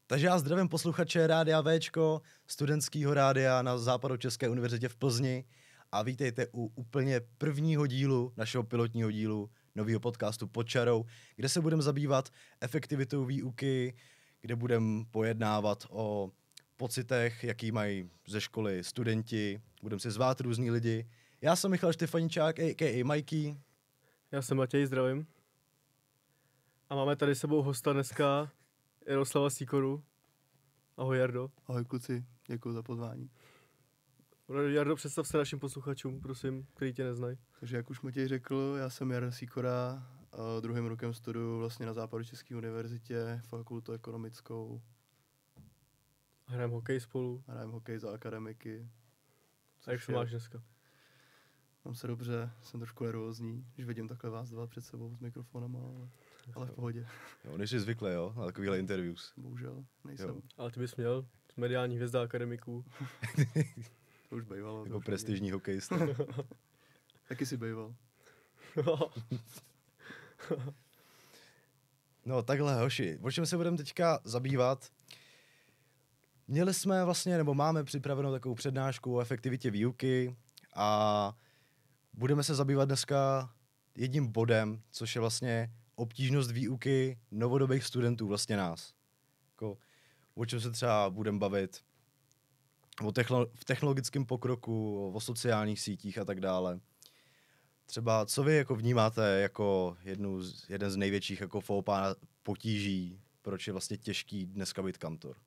Takže já zdravím posluchače Rádia Véčko, studentského rádia na Západočeské univerzitě v Plzni a vítejte u úplně prvního dílu našeho pilotního dílu nového podcastu Pod čarou, kde se budeme zabývat efektivitou výuky, kde budeme pojednávat o pocitech, jaký mají ze školy studenti, budeme si zvát různý lidi. Já jsem Michal Štefaničák, a.k.a. Mikey. Já jsem Matěj, zdravím. A máme tady s sebou hosta dneska, Jaroslava Sýkoru. Ahoj Jardo. Ahoj kluci, děkuji za pozvání. Jardo, představ se našim posluchačům, prosím, který tě neznají. Takže jak už Matěj řekl, já jsem Jarda Sýkora, druhým rokem studuju vlastně na Západočeské univerzitě, fakultu ekonomickou. Hrajeme hokej spolu. Hrajeme hokej za akademiky. A jak se máš dneska? Mám se dobře, jsem trošku nervózní, když vidím takhle vás dva před sebou s mikrofonama, ale v pohodě. Jo, nejsi zvyklý, jo, na takovýhle interviews. Bohužel, nejsem. Jo. Ale ty bys měl, mediální hvězda akademiků. To už bejvalo. Jako prestižní hokejista. Taky si bejval. No takhle, hoši, o čem se budeme teďka zabývat? Měli jsme vlastně, nebo máme připravenou takovou přednášku o efektivitě výuky a budeme se zabývat dneska jedním bodem, což je vlastně obtížnost výuky novodobých studentů, vlastně nás. Jako, o čem se třeba budeme bavit, v technologickém pokroku, o sociálních sítích a tak dále. Třeba, co vy jako vnímáte jako jeden z největších jako fópa potíží, proč je vlastně těžký dneska být kantor?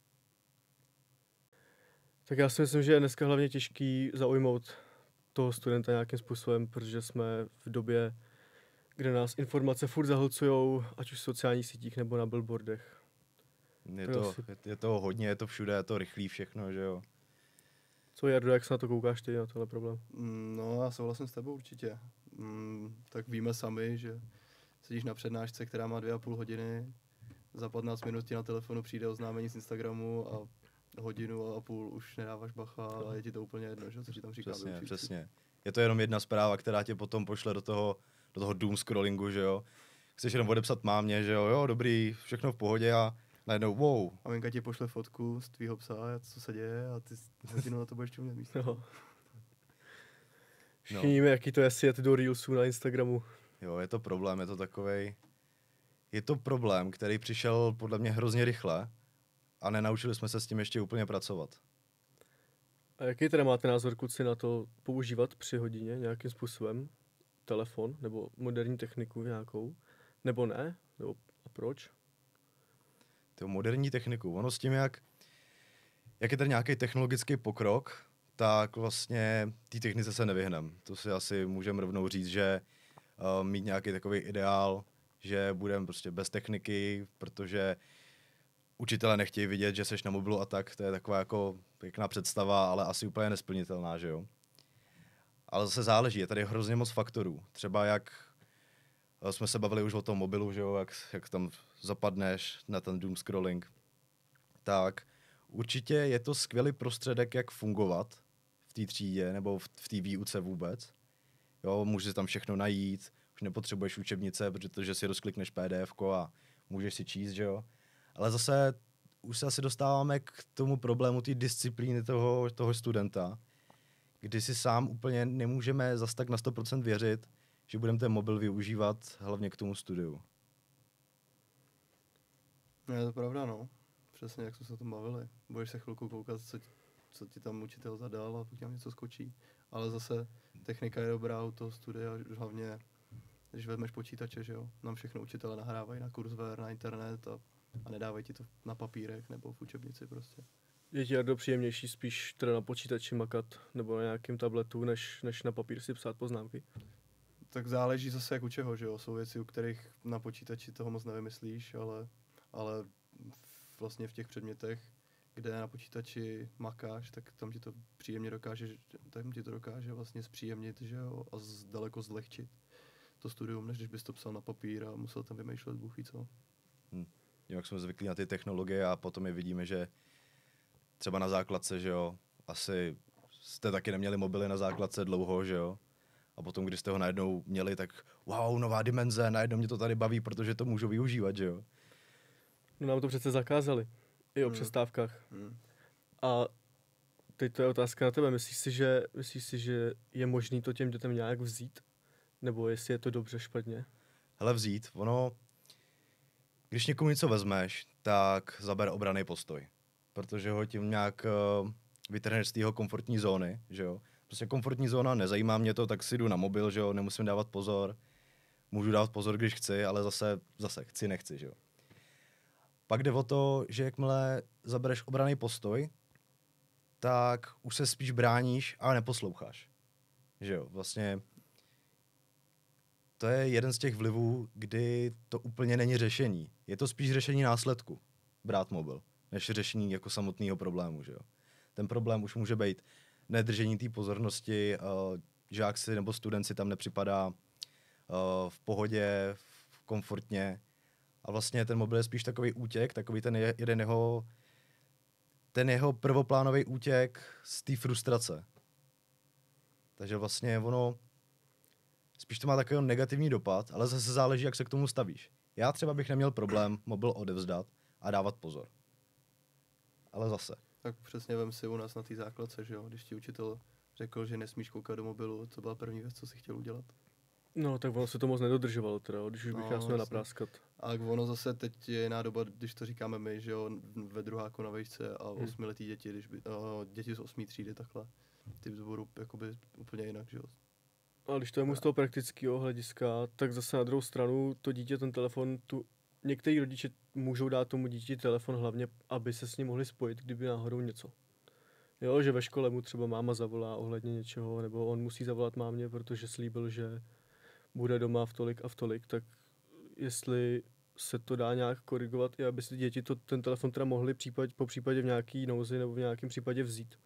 Tak já si myslím, že je dneska hlavně těžký zaujmout toho studenta nějakým způsobem, protože jsme v době, kde nás informace furt zahlcujou, ať už v sociálních sítích nebo na billboardech. Je to hodně, je to všude, je to rychlý všechno, že jo? Co Jardo, jak se na to koukáš ty, na tohle problém? No, já souhlasím s tebou určitě. Tak víme sami, že sedíš na přednášce, která má 2,5 hodiny, za 15 minut ti na telefonu přijde oznámení z Instagramu a hodinu a půl už nedáváš bacha a je ti to úplně jedno, že? Co ti tam říká. Přesně. Je to jenom jedna zpráva, která tě potom pošle do toho doom scrollingu, že jo? Chceš jenom odepsat mámě, že jo, dobrý, všechno v pohodě a najednou wow. Maminka ti pošle fotku z tvýho psa, co se děje a ty hodinu na to budeš čumět místo. No. Všichni víme, jaký to je sjet do Reelsů na Instagramu. Jo, je to problém, je to problém, který přišel podle mě hrozně rychle a nenaučili jsme se s tím ještě úplně pracovat. A jaký teda máte názor, kluci, na to používat při hodině nějakým způsobem? Telefon nebo moderní techniku nějakou? Nebo ne? Nebo a proč? To moderní techniku, ono s tím, jak je tady nějaký technologický pokrok, tak vlastně té technice se nevyhneme. To si asi můžeme rovnou říct, že mít nějaký takový ideál, že budeme prostě bez techniky, protože učitelé nechtějí vidět, že seš na mobilu a tak, to je taková jako pěkná představa, ale asi úplně nesplnitelná, že jo. Ale zase záleží, je tady hrozně moc faktorů. Třeba jak jsme se bavili už o tom mobilu, že jo, jak tam zapadneš na ten doom scrolling, tak určitě je to skvělý prostředek, jak fungovat v té třídě nebo v té výuce vůbec. Jo, můžeš tam všechno najít, už nepotřebuješ učebnice, protože si rozklikneš PDF a můžeš si číst, že jo. Ale zase už se asi dostáváme k tomu problému té disciplíny toho studenta, kdy si sám úplně nemůžeme zas tak na 100% věřit, že budeme ten mobil využívat hlavně k tomu studiu. No, je to pravda, no. Přesně, jak jsme se o tom bavili. Budeš se chvilku koukat, co ti tam učitel zadal a pak tam něco skočí. Ale zase technika je dobrá u toho studia, hlavně když vezmeš počítače, že jo. Nám všechno učitele nahrávají na Courseware, na internet a nedávají ti to na papírech nebo v učebnici prostě. Je ti Jardo příjemnější spíš teda na počítači makat nebo na nějakém tabletu, než na papír si psát poznámky? Tak záleží zase jak u čeho, že jo. Jsou věci, u kterých na počítači toho moc nevymyslíš, ale vlastně v těch předmětech, kde na počítači makáš, tak tam ti to příjemně dokáže vlastně zpříjemnit, že jo, a daleko zlehčit to studium, než když bys to psal na papír a musel tam vymýšlet bůh ví co. Jak jsme zvyklí na ty technologie a potom je vidíme, že třeba na základce, že jo, asi jste taky neměli mobily na základce dlouho, že jo, a potom, když jste ho najednou měli, tak wow, nová dimenze, najednou mě to tady baví, protože to můžu využívat, že jo. No nám to přece zakázali. i o přestávkách. Hmm. A teď to je otázka na tebe. Myslíš si, že je možný to těm dětem nějak vzít? Nebo jestli je to dobře, špatně? Hele, vzít, ono, když někomu něco vezmeš, tak zaber obranný postoj. Protože ho tím nějak vytrhneš z tého komfortní zóny, že jo. Prostě komfortní zóna, nezajímá mě to, tak si jdu na mobil, že jo, nemusím dávat pozor. Můžu dávat pozor, když chci, ale zase chci, nechci, že jo. Pak jde o to, že jakmile zabereš obranný postoj, tak už se spíš bráníš, ale neposloucháš. Že jo, vlastně to je jeden z těch vlivů, kdy to úplně není řešení. Je to spíš řešení následku, brát mobil, než řešení jako samotného problému, že jo. Ten problém už může být nedržení té pozornosti, žák si nebo student si tam nepřipadá v pohodě, komfortně. A vlastně ten mobil je spíš takový útěk, takový ten jeho prvoplánový útěk z té frustrace. Takže vlastně ono spíš to má takový negativní dopad, ale zase záleží, jak se k tomu stavíš. Já třeba bych neměl problém mobil odevzdat a dávat pozor. Ale zase. Tak přesně vem si u nás na té základce, že jo, když ti učitel řekl, že nesmíš koukat do mobilu, to byla první věc, co si chtěl udělat. No, tak ono se to moc nedodržovalo teda, když už bych nás měl napráskat. A ono zase teď je jiná doba, když to říkáme my, že jo, ve druháku na vejšce a 8letý děti, děti z 8. třídy takhle, ty budou jakoby úplně jinak, že jo. Ale když to je z toho praktického hlediska, tak zase na druhou stranu to dítě, ten telefon, některý rodiče můžou dát tomu dítěti telefon hlavně, aby se s ním mohli spojit, kdyby náhodou něco. Jo, že ve škole mu třeba máma zavolá ohledně něčeho, nebo on musí zavolat mámě, protože slíbil, že bude doma v tolik a v tolik, tak jestli se to dá nějak korigovat, i aby si děti ten telefon teda mohli po případě v nějaký nouzi nebo v nějakém případě vzít.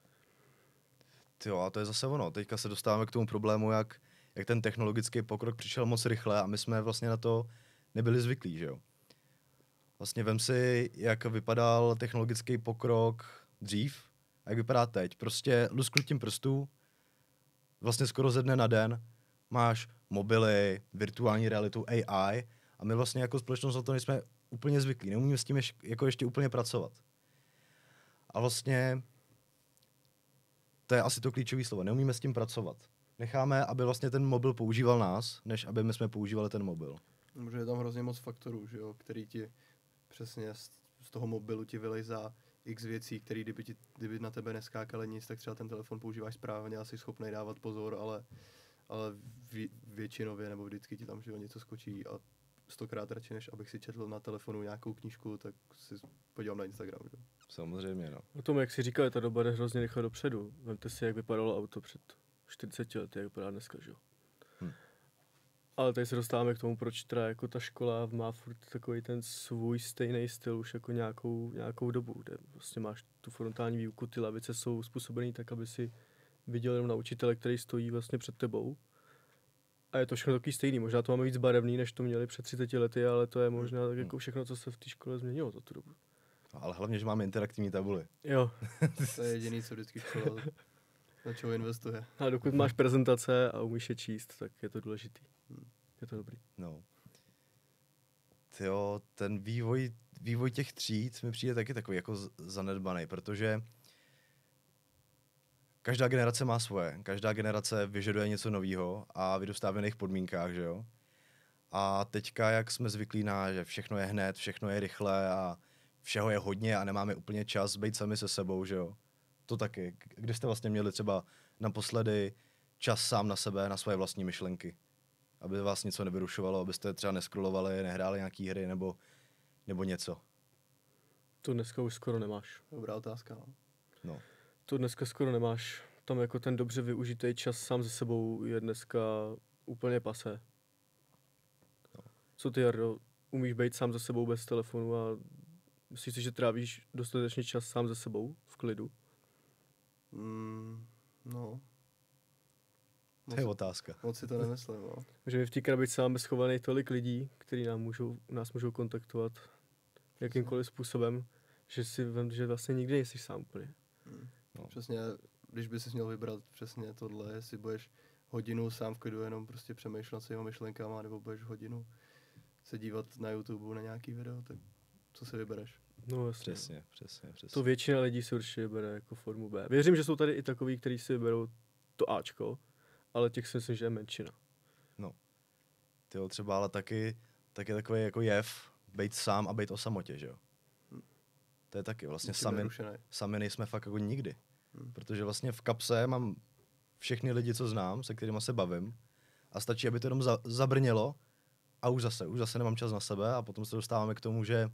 Jo, a to je zase ono. Teďka se dostáváme k tomu problému, jak ten technologický pokrok přišel moc rychle a my jsme vlastně na to nebyli zvyklí, že jo. Vlastně vem si, jak vypadal technologický pokrok dřív a jak vypadá teď. Prostě lusknutím prstů, vlastně skoro ze dne na den, máš mobily, virtuální realitu, AI a my vlastně jako společnost na to nejsme úplně zvyklí. Neumíme s tím ještě úplně pracovat. A vlastně to je asi to klíčové slovo. Neumíme s tím pracovat. Necháme, aby vlastně ten mobil používal nás, než aby my jsme používali ten mobil. Protože je tam hrozně moc faktorů, že jo, který ti přesně z toho mobilu ti vylejzá x věcí, které kdyby na tebe neskákaly nic, tak třeba ten telefon používáš správně a jsi schopný dávat pozor, ale většinově nebo vždycky ti tam že jo, něco skočí a 100krát radši, než abych si četl na telefonu nějakou knížku, tak si podívám na Instagram. Že? Samozřejmě, no. O tom, jak si říkal, ta doba jde hrozně rychle dopředu. Vemte si, jak vypadalo auto před 40 lety, jak vypadá dneska, že jo. Ale tady se dostáváme k tomu, proč teda jako ta škola má furt takový ten svůj stejný styl už jako nějakou dobu, kde vlastně máš tu frontální výuku, ty lavice jsou způsobený tak, aby si viděl jenom na učitele, který stojí vlastně před tebou. A je to všechno takový stejný. Možná to máme víc barevný, než to měli před 30 lety, ale to je možná tak jako všechno, co se v té škole změnilo za tu dobu. Ale hlavně, že máme interaktivní tabuly. Jo. To je jediný, co vždycky škola na čeho investuje. A dokud máš prezentace a umíš je číst, tak je to důležitý. Je to dobrý. No. Tyjo, ten vývoj těch tříd mi přijde taky takový jako zanedbaný, protože každá generace má svoje. Každá generace vyžaduje něco nového a vyrůstá v jiných podmínkách, že jo? A teďka, jak jsme zvyklí na, že všechno je hned, všechno je rychle a všeho je hodně a nemáme úplně čas být sami se sebou, že jo? To taky. Kdy jste vlastně měli třeba naposledy čas sám na sebe, na svoje vlastní myšlenky? Aby vás něco nevyrušovalo, abyste třeba neskrolovali, nehráli nějaký hry nebo něco. To dneska už skoro nemáš. Dobrá otázka, no. To dneska skoro nemáš. Tam jako ten dobře využitý čas sám ze sebou je dneska úplně pasé. No. Co ty, Jardo, umíš být sám ze sebou bez telefonu a myslíš si, že trávíš dostatečně čas sám ze sebou v klidu? No. To je otázka. Moc si to nemyslím, no. Že my v té krabici máme schovaných tolik lidí, kteří nás můžou kontaktovat jakýmkoliv způsobem, že vlastně nikdy nejsi sám úplně. No. Přesně, když bys si měl vybrat přesně tohle, jestli budeš hodinu sám v klidu jenom prostě přemýšlet nad svýma myšlenkama, nebo budeš hodinu se dívat na YouTube na nějaký video, tak co si vybereš? No jasně. Přesně. To většina lidí si určitě bere jako formu B. Věřím, že jsou tady i takový, kteří si berou to Ačko, ale těch si myslím, že je menšina. Tyjo, třeba ale taky takový jako jev, být sám a být o samotě, že jo? To je taky vlastně sami nejsme fakt jako nikdy. Protože vlastně v kapse mám všechny lidi, co znám, se kterými se bavím a stačí, aby to jenom zabrnělo a už zase nemám čas na sebe a potom se dostáváme k tomu, že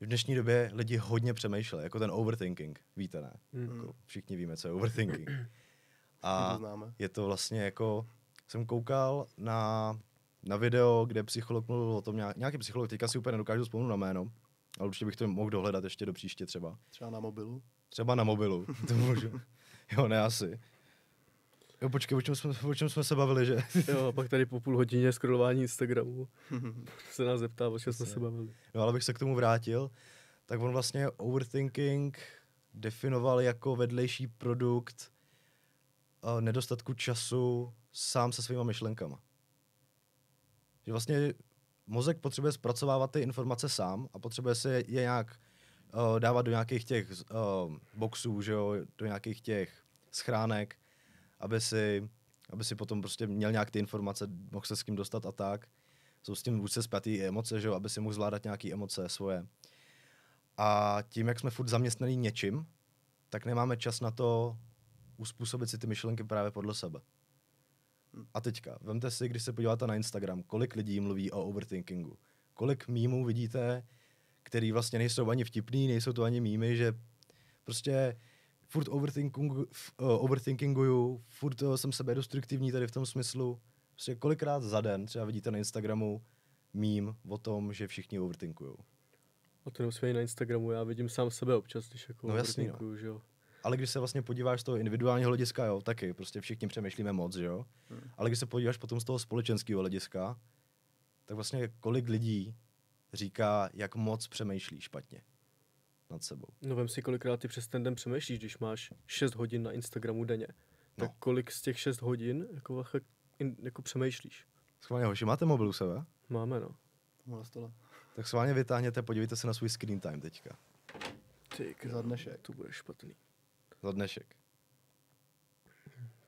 v dnešní době lidi hodně přemýšlejí, jako ten overthinking, víte, ne? Jako všichni víme, co je overthinking. A je to vlastně jako, jsem koukal na video, kde psycholog mluvil o tom, nějaký psycholog, teďka si úplně nedokážu vzpomenout na jméno, ale určitě bych to mohl dohledat ještě do příště třeba. Třeba na mobilu? Třeba na mobilu, to můžu. Jo, ne asi. Jo, počkej, o čem jsme se bavili, že? Jo, a pak tady po půl hodině scrollování Instagramu se nás zeptá, o čem jsme se bavili. No, ale bych se k tomu vrátil, tak on vlastně overthinking definoval jako vedlejší produkt nedostatku času sám se svýma myšlenkama. Že vlastně mozek potřebuje zpracovávat ty informace sám a potřebuje se je nějak dávat do nějakých těch boxů, že jo, do nějakých těch schránek, aby si potom prostě měl nějak ty informace, mohl se s kým dostat a tak. Jsou s tím úzce spjatý i emoce, že jo, aby si mohl zvládat nějaké emoce svoje. A tím, jak jsme furt zaměstnaný něčím, tak nemáme čas na to uspůsobit si ty myšlenky právě podle sebe. A teďka, vemte si, když se podíváte na Instagram, kolik lidí mluví o overthinkingu. Kolik mýmů vidíte, který vlastně nejsou ani vtipný, nejsou to ani mýmy, že prostě furt overthinkinguju, furt jsem sebedestruktivní tady v tom smyslu. Prostě kolikrát za den třeba vidíte na Instagramu mím o tom, že všichni overthinkujou. A to nemusím na Instagramu, já vidím sám sebe občas, když jako overthinkuju, že jo. Ale když se vlastně podíváš z toho individuálního hlediska, jo, taky prostě všichni přemýšlíme moc, že jo. Ale když se podíváš potom z toho společenského hlediska, tak vlastně kolik lidí říká, jak moc přemýšlí špatně nad sebou. No vem si, kolikrát ty přes ten den přemýšlíš, když máš 6 hodin na Instagramu denně. Tak kolik z těch 6 hodin jako přemýšlíš? Schválně, hoši, máte mobil u sebe? Máme, no. Na stole. Tak schválně vytáhněte, podívejte se na svůj screen time teďka. Za dnešek. To bude špatný. Za dnešek.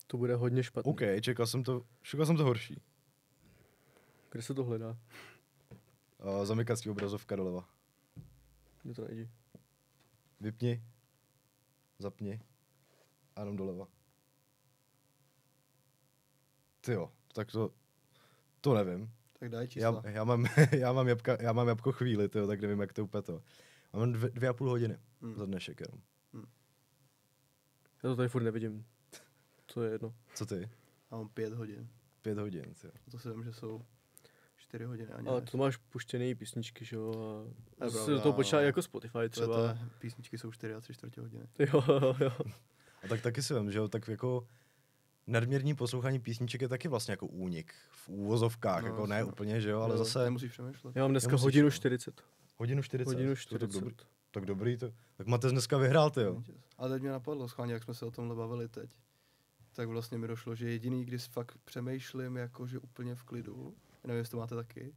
To bude hodně špatný. OK, čekal jsem to horší. Kde se to hledá? Zamykací obrazovka doleva. Kde to najdi? Vypni, zapni a jenom doleva. Tyjo, tak to nevím. Tak daj čísla. Já mám jabko chvíli, tyjo, tak nevím, jak to úplně to. Mám 2,5 hodiny za dnešek jenom. Já to tady furt nevidím. To je jedno. Co ty? Já mám 5 hodin. 5 hodin, tyjo. To si vím, že jsou 4 hodiny. Ale to máš puštěný písničky, že jo? A se do toho počítá jako Spotify třeba. Písničky jsou 4 a 3/4 hodiny. Jo. A tak taky si vím, že jo, tak jako nadměrný poslouchání písniček je taky vlastně jako únik v úvozovkách, jako ne úplně, že jo, ale zase... Nemusíš přemýšlet. Já mám dneska hodinu 40. Hodinu 40? Hodinu 40. Tak dobrý to. Tak Matez dneska vyhrál, ty jo. Ale teď mě napadlo, schválně, jak jsme se o tomhle bavili teď, tak vlastně mi došlo, že jediný, když fakt přemýšlím jakože úplně v klidu, nevím, jestli to máte taky,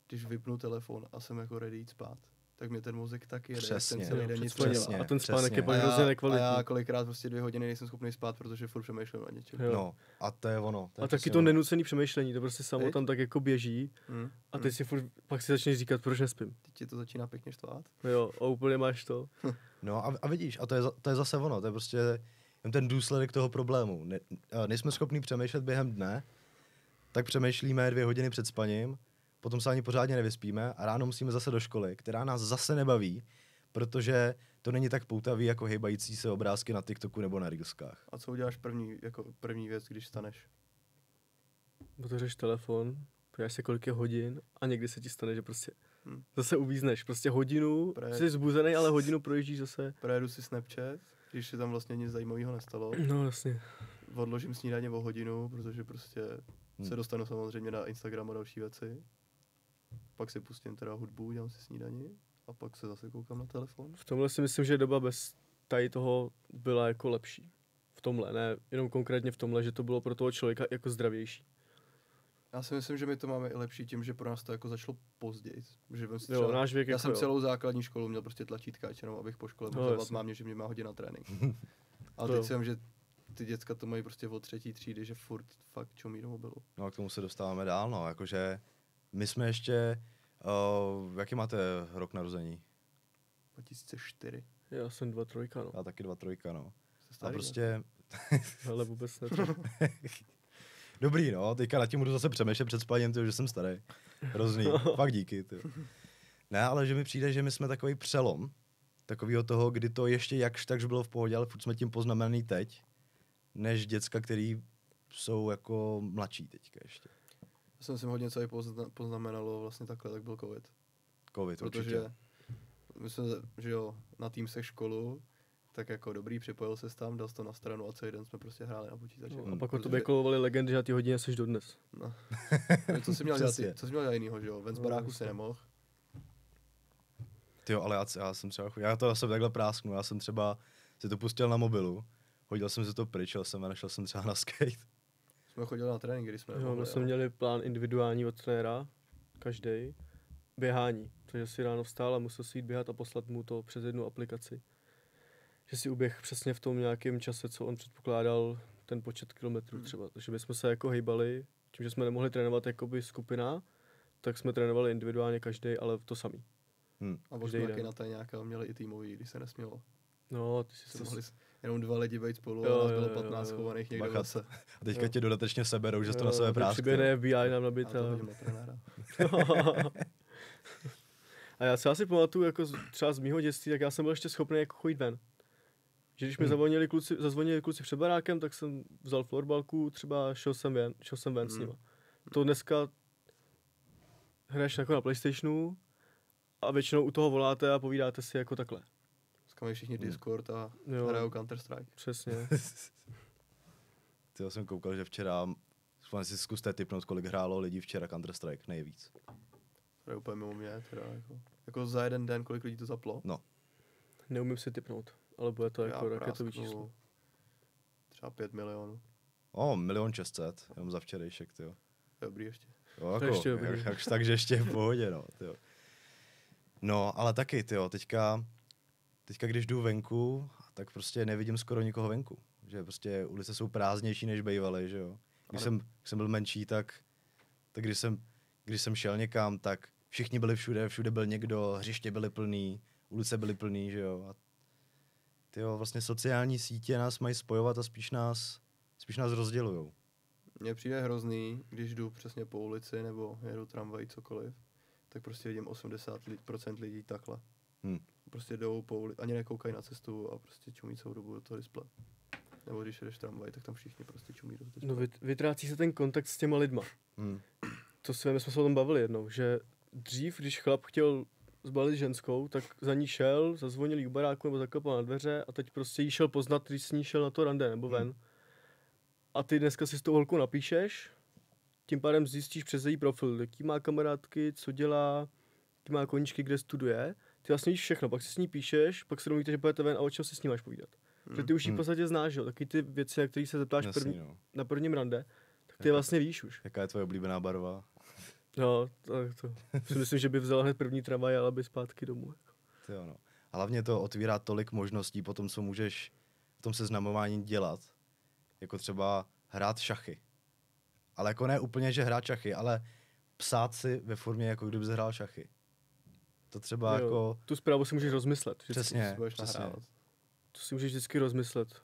když vypnu telefon a jsem jako ready jít spát, tak mě ten mozek taky jede, přesně, ten celý den nic a ten spánek je pak hrozně nekvalitní. A já kolikrát prostě 2 hodiny nejsem schopný spát, protože furt přemýšlím na něčem. No, a to je ono. A taky to nenucený přemýšlení, to prostě samo tam tak jako běží a teď si furt, pak si začneš říkat, proč nespím. Teď ti to začíná pěkně štvát. Jo, a úplně máš to. No a vidíš, a to je zase ono, to je prostě ten důsledek toho problému. Nejsme schopní přemýšlet během dne, tak přemýšlíme 2 hodiny před spaním, potom se ani pořádně nevyspíme a ráno musíme zase do školy, která nás zase nebaví, protože to není tak poutavý jako hejbající se obrázky na TikToku nebo na Reelskách. A co uděláš první věc, když staneš? Otevřeš telefon, podíváš se, kolik je hodin a někdy se ti stane, že prostě zase uvízneš. Prostě hodinu, jsi zbuzený, ale hodinu projíždíš zase. Projedu si Snapchat, když se tam vlastně nic zajímavého nestalo. No jasně. Odložím snídaně o hodinu, protože prostě se dostanu samozřejmě na Instagram a další věci. Pak si pustím teda hudbu, dělám si snídani a pak se zase koukám na telefon. V tomhle si myslím, že doba bez tady toho byla jako lepší. V tomhle, ne jenom konkrétně v tomhle, že to bylo pro toho člověka jako zdravější. Já si myslím, že my to máme i lepší tím, že pro nás to jako začalo později. Že vem si Jo, náš věk já jako jsem jo. celou základní školu měl prostě tlačítkáč, jenom abych po škole No, mohl jasně. mámě, že mě má hodit na trénink. A To teď jo. si vím, že ty děcka to mají prostě od 3. třídy, že furt fakt čumí do mobilu. No a k tomu se dostáváme dál, no, jakože my jsme ještě, jaký máte rok narození? 2004. Já jsem 2-3, no. Já taky 2-3, no. Jste A starý, ne? prostě, Ale vůbec ne. dobrý, no, teďka nad tím budu zase přemýšlet před spaním, tyjo, že jsem starý. Hrozný, fakt díky, tyjo. Ne, ale že mi přijde, že my jsme takový přelom, takovýho toho, kdy to ještě jakž takž bylo v pohodě, ale furt jsme tím poznamenaný teď, než děcka, který jsou jako mladší teďka ještě. Já jsem si hodně co i poznamenalo vlastně takhle, tak byl covid. Covid Protože určitě. my jsme, že jo, na Teamsech školu, tak jako dobrý, připojil se tam, dal jsi to na stranu a celý den jsme prostě hráli na počítači. No, a pak o Protože- tobě kolovali legendy, že na ty hodině jsi dodnes. No. Co jsi měl dělat, Přesně. co jsi měl dělat jinýho, že jo? Ven z No, baráku jasně. si nemohl. Tyjo, ale já jsem třeba, já to zase takhle prásknu, já jsem třeba si to pustil na mobilu, hodil jsem si to pryč, šel jsem a našel jsem třeba na skate. Jsme chodili na trénink, když jsme Jo, nemohli, my jsme měli plán individuální od trenéra, každý. Běhání, takže si ráno vstál a musel si jít běhat a poslat mu to přes jednu aplikaci. Že si uběh přesně v tom nějakém čase, co on předpokládal, ten počet kilometrů třeba. Takže bychom se jako hejbali, tím, že jsme nemohli trénovat jakoby skupina, tak jsme trénovali individuálně každý, ale to samý. A možná každý taky den. na té nějaká měli i týmový, když se nesmělo. No, ty Se jsi mohli jenom 2 lidi být spolu Jo, a nás jo, bylo jo, 15 jo. chovaných někde v Bacha. lese. A teďka Jo. tě dodatečně seberou, že jsi to na sebe práskl. Přiběhne FBI nám Já nabít. to hodím na trenéra. A já si asi pamatuju, jako třeba z mýho dětství, tak já jsem byl ještě schopný jako chodit ven. Že když mi zazvonili kluci před barákem, tak jsem vzal florbalku, třeba šel jsem ven s nima. To dneska hraješ jako na PlayStationu a většinou u toho voláte a povídáte si jako takhle. Dneska mají všichni Discord a Jo. hrajou Counter-Strike. Přesně. Tyjo, jsem koukal, že včera, si zkuste tipnout, kolik hrálo lidí včera Counter-Strike, nejvíc. To je úplně mimo mě, teda jako za jeden den, kolik lidí to zaplo. Neumím si typnout, ale bude to jako raketový prásknu číslo. Třeba 5 milionů. 1 600 000, jenom za včerejšek, tyjo. Dobrý ještě. Jo, jako, To ještě dobrý. takže ještě je v pohodě, no, tyjo. No, ale taky, tyjo, teďka když jdu venku, tak prostě nevidím skoro nikoho venku. Že prostě ulice jsou prázdnější, než bývaly, že jo. Když jsem byl menší, tak když jsem šel někam, tak všichni byli všude byl někdo, hřiště byly plný, ulice byly plný, že jo. A tyjo, vlastně sociální sítě nás mají spojovat a spíš nás rozdělujou. Mně přijde hrozný, když jdu přesně po ulici nebo jedu tramvaj, cokoliv, tak prostě vidím 80% lidí takhle. Prostě jdou po ulici, ani nekoukají na cestu a prostě čumí celou dobu do toho displeje. Nebo když jdeš tramvaj, tak tam všichni prostě čumí do toho No displeje. vytrácí se ten kontakt s těma lidma. To my jsme se o tom bavili jednou, že dřív, když chlap chtěl zbalit ženskou, tak za ní šel, zazvonil jí u baráku nebo zaklepal na dveře a teď prostě jí šel poznat, když s ní šel na to rande nebo ven. A ty dneska si s tou holkou napíšeš, tím pádem zjistíš přes její profil, jaký má kamarádky, co dělá, jaký má koníčky, kde studuje. Ty vlastně víš všechno, pak si s ní píšeš, pak se domluvíte, že půjdete ven a o čem si s ní máš povídat. Protože ty už ji v podstatě znáš, jo? Taky ty věci, na které se zeptáš Jasný, no. na prvním rande, tak ty je vlastně víš už. Jaká je tvoje oblíbená barva? No, tak to. Si myslím, že by vzala hned první tramvaj, ale by zpátky domů. Tyjo, no. A hlavně to otvírá tolik možností potom, co můžeš v tom seznamování dělat. Jako třeba hrát šachy. Ale jako ne úplně, že hrát šachy, ale psát si ve formě, jako kdyby hrál šachy. To třeba Jo, jako... tu zprávu si můžeš rozmyslet. Vždycky. Přesně, Budeš přesně. nahrávat. To si můžeš vždycky rozmyslet.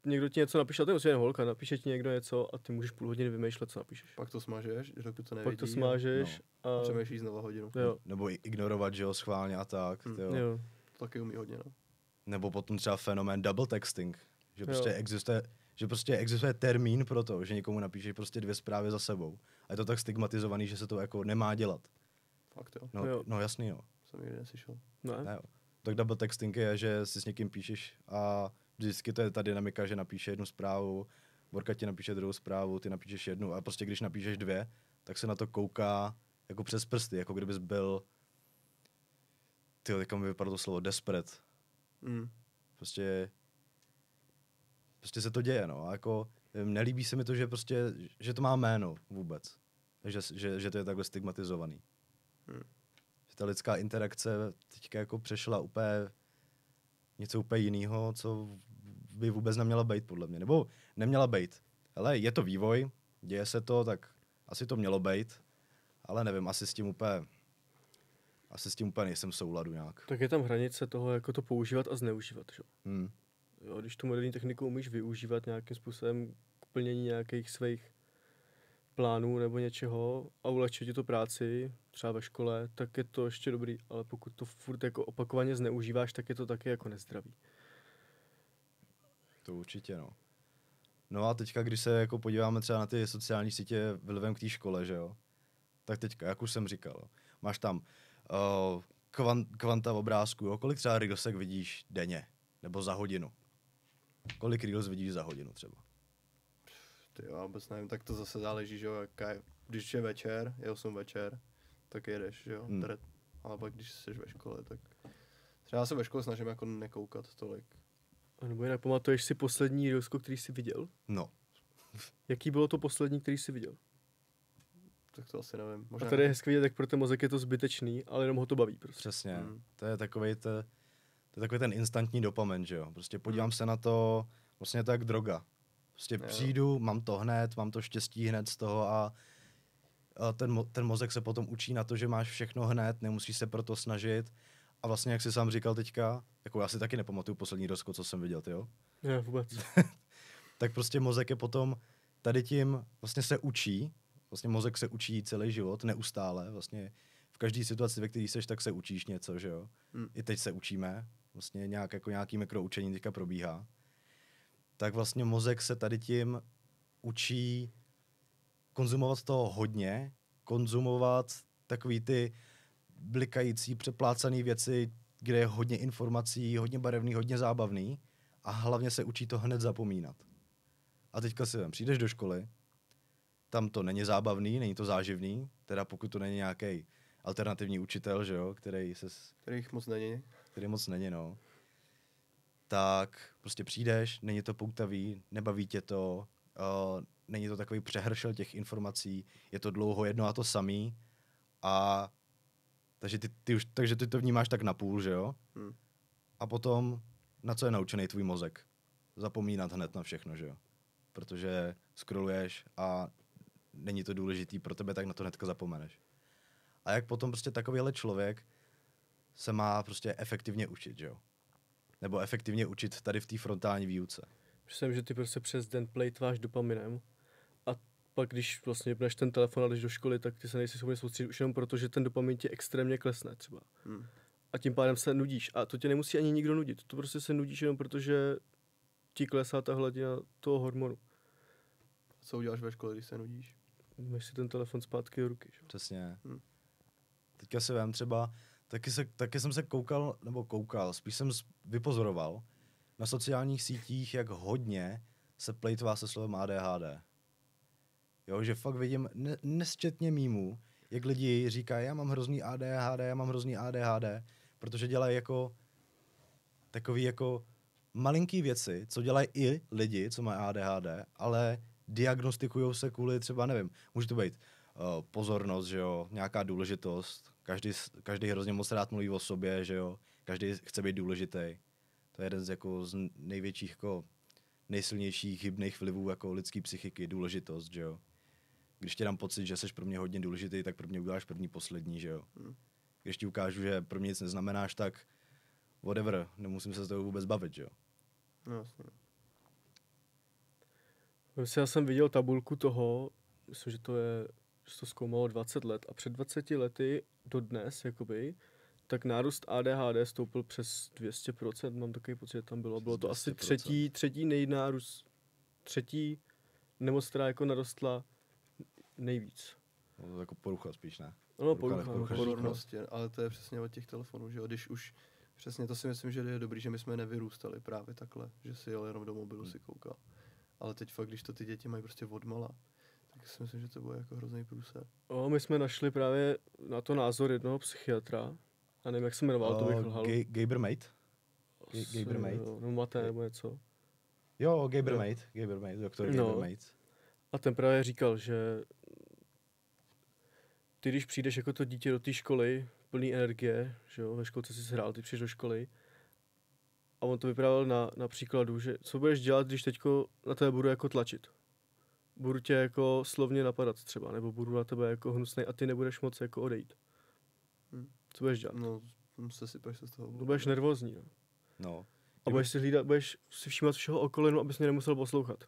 Někdo ti něco napíše, a to je vlastně jen holka, napíše ti někdo něco a ty můžeš půl hodiny vymýšlet, co napíšeš. Pak to smažeš, dokud to nevidí. Pak to smážeš A a... přemýšlíš znova hodinu. Jo, Nebo ignorovat, že jo, schválně a tak. Tyjo. jo. To taky umí hodně, no. Nebo potom třeba fenomén double texting. Že Jo. prostě existuje termín pro to, že někomu napíšeš prostě 2 zprávy za sebou. A je to tak stigmatizovaný, že se to jako nemá dělat. Fakt jo. Jo. No jasný, jo. Jsem nikdy neslyšel. Ne? Jo. Tak double texting je, že si s někým píšeš a vždycky to je ta dynamika, že napíše jednu zprávu, Borka ti napíše druhou zprávu, ty napíšeš jednu a prostě když napíšeš 2, tak se na to kouká jako přes prsty, jako kdybys byl, teďka mi vypadlo to slovo, desperate. Prostě se to děje, no. A jako nelíbí se mi to, že prostě, že to má jméno vůbec. že to je takhle stigmatizovaný. Hmm. Že ta lidská interakce teďka jako přešla úplně něco úplně jiného, co by vůbec neměla být, podle mě. Nebo neměla být. Ale je to vývoj, děje se to, tak asi to mělo být, ale nevím, asi s tím úplně nejsem v souladu nějak. Tak je tam hranice toho, jako to používat a zneužívat. Že? Hmm. Jo, když tu moderní techniku umíš využívat nějakým způsobem k plnění nějakých svých plánů nebo něčeho a ulehčit ti to práci, třeba ve škole, tak je to ještě dobrý, ale pokud to furt jako opakovaně zneužíváš, tak je to taky jako nezdravý. To určitě, no. No a teďka, když se jako podíváme třeba na ty sociální sítě vlivem k té škole, že jo, tak teďka, jak už jsem říkal, máš tam kvanta obrázků, jo? Kolik třeba reelsek vidíš denně, nebo za hodinu? Kolik reels vidíš za hodinu třeba? Ty jo, vůbec nevím, tak to zase záleží, že jo, když je večer, je 8 večer, tak jedeš, že jo, ale pak když jsi ve škole, tak třeba se ve škole snažím jako nekoukat tolik. A nebo jinak pamatuješ si poslední reelsko, který jsi viděl? No. Jaký bylo to poslední, který jsi viděl? Tak to asi nevím. Možná a tady je hezky vidět, jak pro ten mozek je to zbytečný, ale jenom ho to baví prostě. Přesně. To je takový ten instantní dopamin, že jo. Prostě podívám se na to, vlastně to jak droga. Prostě přijdu, mám to hned, mám to štěstí hned z toho a ten mozek se potom učí na to, že máš všechno hned, nemusíš se pro to snažit. A vlastně, jak jsi sám říkal teďka, jako já si taky nepamatuju poslední rozko, co jsem viděl, ty jo? Ne, vůbec. Tak prostě mozek je potom tady tím vlastně se učí, vlastně mozek se učí celý život, neustále, vlastně v každé situaci, ve které seš, tak se učíš něco, že jo? I teď se učíme, vlastně nějaký mikroučení teďka probíhá. Tak vlastně mozek se tady tím učí konzumovat toho hodně, konzumovat takový ty blikající, přeplácaný věci, kde je hodně informací, hodně barevný, hodně zábavný a hlavně se učí to hned zapomínat. A teďka si vem, přijdeš do školy, tam to není zábavný, není to záživný, teda pokud to není nějaký alternativní učitel, že jo, kterých moc není. Který moc není, no. Tak prostě přijdeš, není to poutavý, nebaví tě to, není to takový přehršel těch informací, je to dlouho jedno a to samý a takže ty to vnímáš tak napůl, že jo? A potom, na co je naučený tvůj mozek? Zapomínat hned na všechno, že jo? Protože scrolluješ a není to důležitý pro tebe, tak na to hnedka zapomeneš. A jak potom prostě takovýhle člověk se má prostě efektivně učit, že jo? Nebo efektivně učit tady v té frontální výuce. Myslím, že ty prostě přes den plejtváš dopaminem a pak když vlastně vypneš ten telefon a jdeš do školy, tak ty se nejsi schopný soustředit už jenom proto, že ten dopamin ti extrémně klesne třeba. A tím pádem se nudíš. A to tě nemusí ani nikdo nudit. To prostě se nudíš jenom proto, že ti klesá ta hladina toho hormonu. A co uděláš ve škole, když se nudíš? Máš si ten telefon zpátky do ruky. Že? Přesně. Teďka si vem třeba, taky jsem se koukal, spíš jsem vypozoroval na sociálních sítích, jak hodně se plejtvá se slovem ADHD. Jo, že fakt vidím nesčetně mímů, jak lidi říkají, já mám hrozný ADHD, protože dělají jako takový jako malinký věci, co dělají i lidi, co mají ADHD, ale diagnostikujou se kvůli třeba, nevím, může to být pozornost, že jo, nějaká důležitost, každý hrozně moc rád mluví o sobě, že jo, každý chce být důležitý. To je jeden z největších, jako nejsilnějších hybných vlivů jako lidský psychiky, důležitost, že jo. Když ti dám pocit, že jsi pro mě hodně důležitý, tak pro mě uděláš první, poslední, že jo. Když ti ukážu, že pro mě nic neznamenáš, tak whatever, nemusím se s tebou vůbec bavit, že jo. No, jasně. Já jsem viděl tabulku toho, myslím, že to zkoumalo 20 let a před 20 lety do dnes, jakoby, tak nárůst ADHD stoupil přes 200%, mám takový pocit, že tam bylo. Bylo to asi třetí nemoc, která jako narostla nejvíc. No, to jako porucha spíš, ne? No, porucha. Pozornost, ale to je přesně od těch telefonů, že jo, když už přesně to si myslím, že je dobrý, že my jsme nevyrůstali právě takhle, že si jel jenom do mobilu si koukal. Ale teď fakt, když to ty děti mají prostě odmala, tak si myslím, že to bude jako hrozný průser. My jsme našli právě na to názor jednoho psychiatra, a nevím, jak se jmenoval, to bych lhal. Gabermate? No, Mate nebo něco. Jo, Gabermate, doktor Gabermate. A ten právě říkal, že ty když přijdeš jako to dítě do té školy, plný energie, že jo, ve školce jsi hrál, ty přijdeš do školy a on to vyprávěl na příkladu, že co budeš dělat, když teďko na tebe budu jako tlačit. Budu tě jako slovně napadat třeba, nebo budu na tebe jako hnusnej a ty nebudeš moc jako odejít. Co budeš dělat? No, sesypeš se z toho. Budeš nervózní, no. No. A budeš si všímat všeho okolo, abys mě nemusel poslouchat.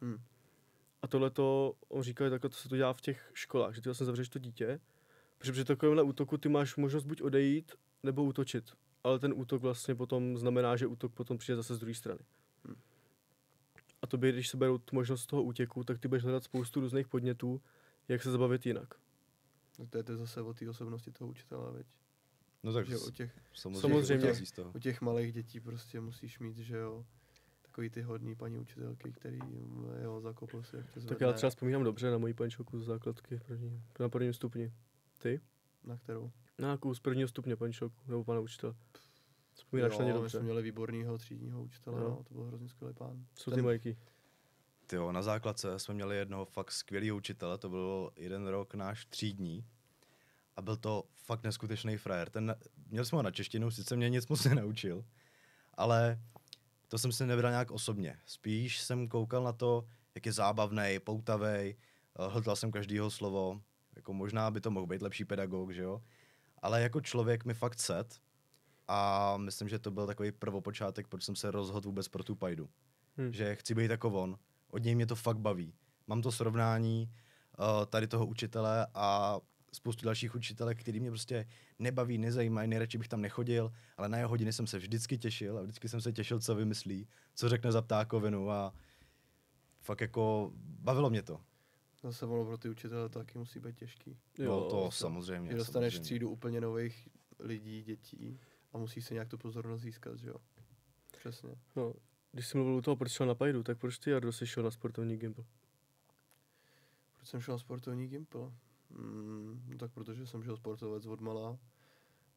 A tohleto, on říkal, takhle to se to dělá v těch školách, že ty vlastně zavřeš to dítě, protože při takovémhle útoku ty máš možnost buď odejít, nebo útočit. Ale ten útok vlastně potom znamená, že útok potom přijde zase z druhé strany. A tobě, když se berou tu možnost toho útěku, tak ty budeš hledat spoustu různých podnětů, jak se zabavit jinak. Tak to je zase o té osobnosti toho učitele, veď. No tak že samozřejmě. U těch malých dětí prostě musíš mít, že jo, takový ty hodný paní učitelky, který jo, zakopl si, jak tě zvedne. Tak já třeba vzpomínám dobře na moji pančoku z základky na prvním stupni. Ty? Na kterou? Na nějakou z prvního stupně pančoku, nebo pana učitele. Vzpomínáš na ně dobře. jsme měli výbornýho třídního učitele, no, to byl hrozně skvělý pán. Co ty Majky? Tyjo, na základce jsme měli jednoho fakt skvělého učitele, to byl jeden rok náš třídní. A byl to fakt neskutečný frajer. Měl jsem ho na češtinu, sice mě nic moc nenaučil, ale to jsem si nebral nějak osobně. Spíš jsem koukal na to, jak je zábavnej, poutavej, hledal jsem každýho slovo, jako možná by to mohl být lepší pedagog, že jo? Ale jako člověk mi fakt set a myslím, že to byl takový prvopočátek, proč jsem se rozhodl vůbec pro tu pajdu. Že chci být jako on, od něj mě to fakt baví. Mám to srovnání tady toho učitele a spoustu dalších učitelek, který mě prostě nebaví, nezajímají, nejradši bych tam nechodil, ale na jeho hodiny jsem se vždycky těšil a vždycky jsem se těšil, co vymyslí, co řekne za ptákovinu a fakt jako bavilo mě to. Zase ono pro ty učitele to taky musí být těžký. Jo, to samozřejmě. Že dostaneš třídu úplně nových lidí, dětí a musíš si nějak tu pozornost získat, že jo? Přesně. No, když jsi mluvil u toho, proč šel na pajdu, tak proč ty, Jardo, jsi šel na sportovní gimpl? Proč jsem šel na sportovní gimpl? No tak protože jsem žil sportovec odmala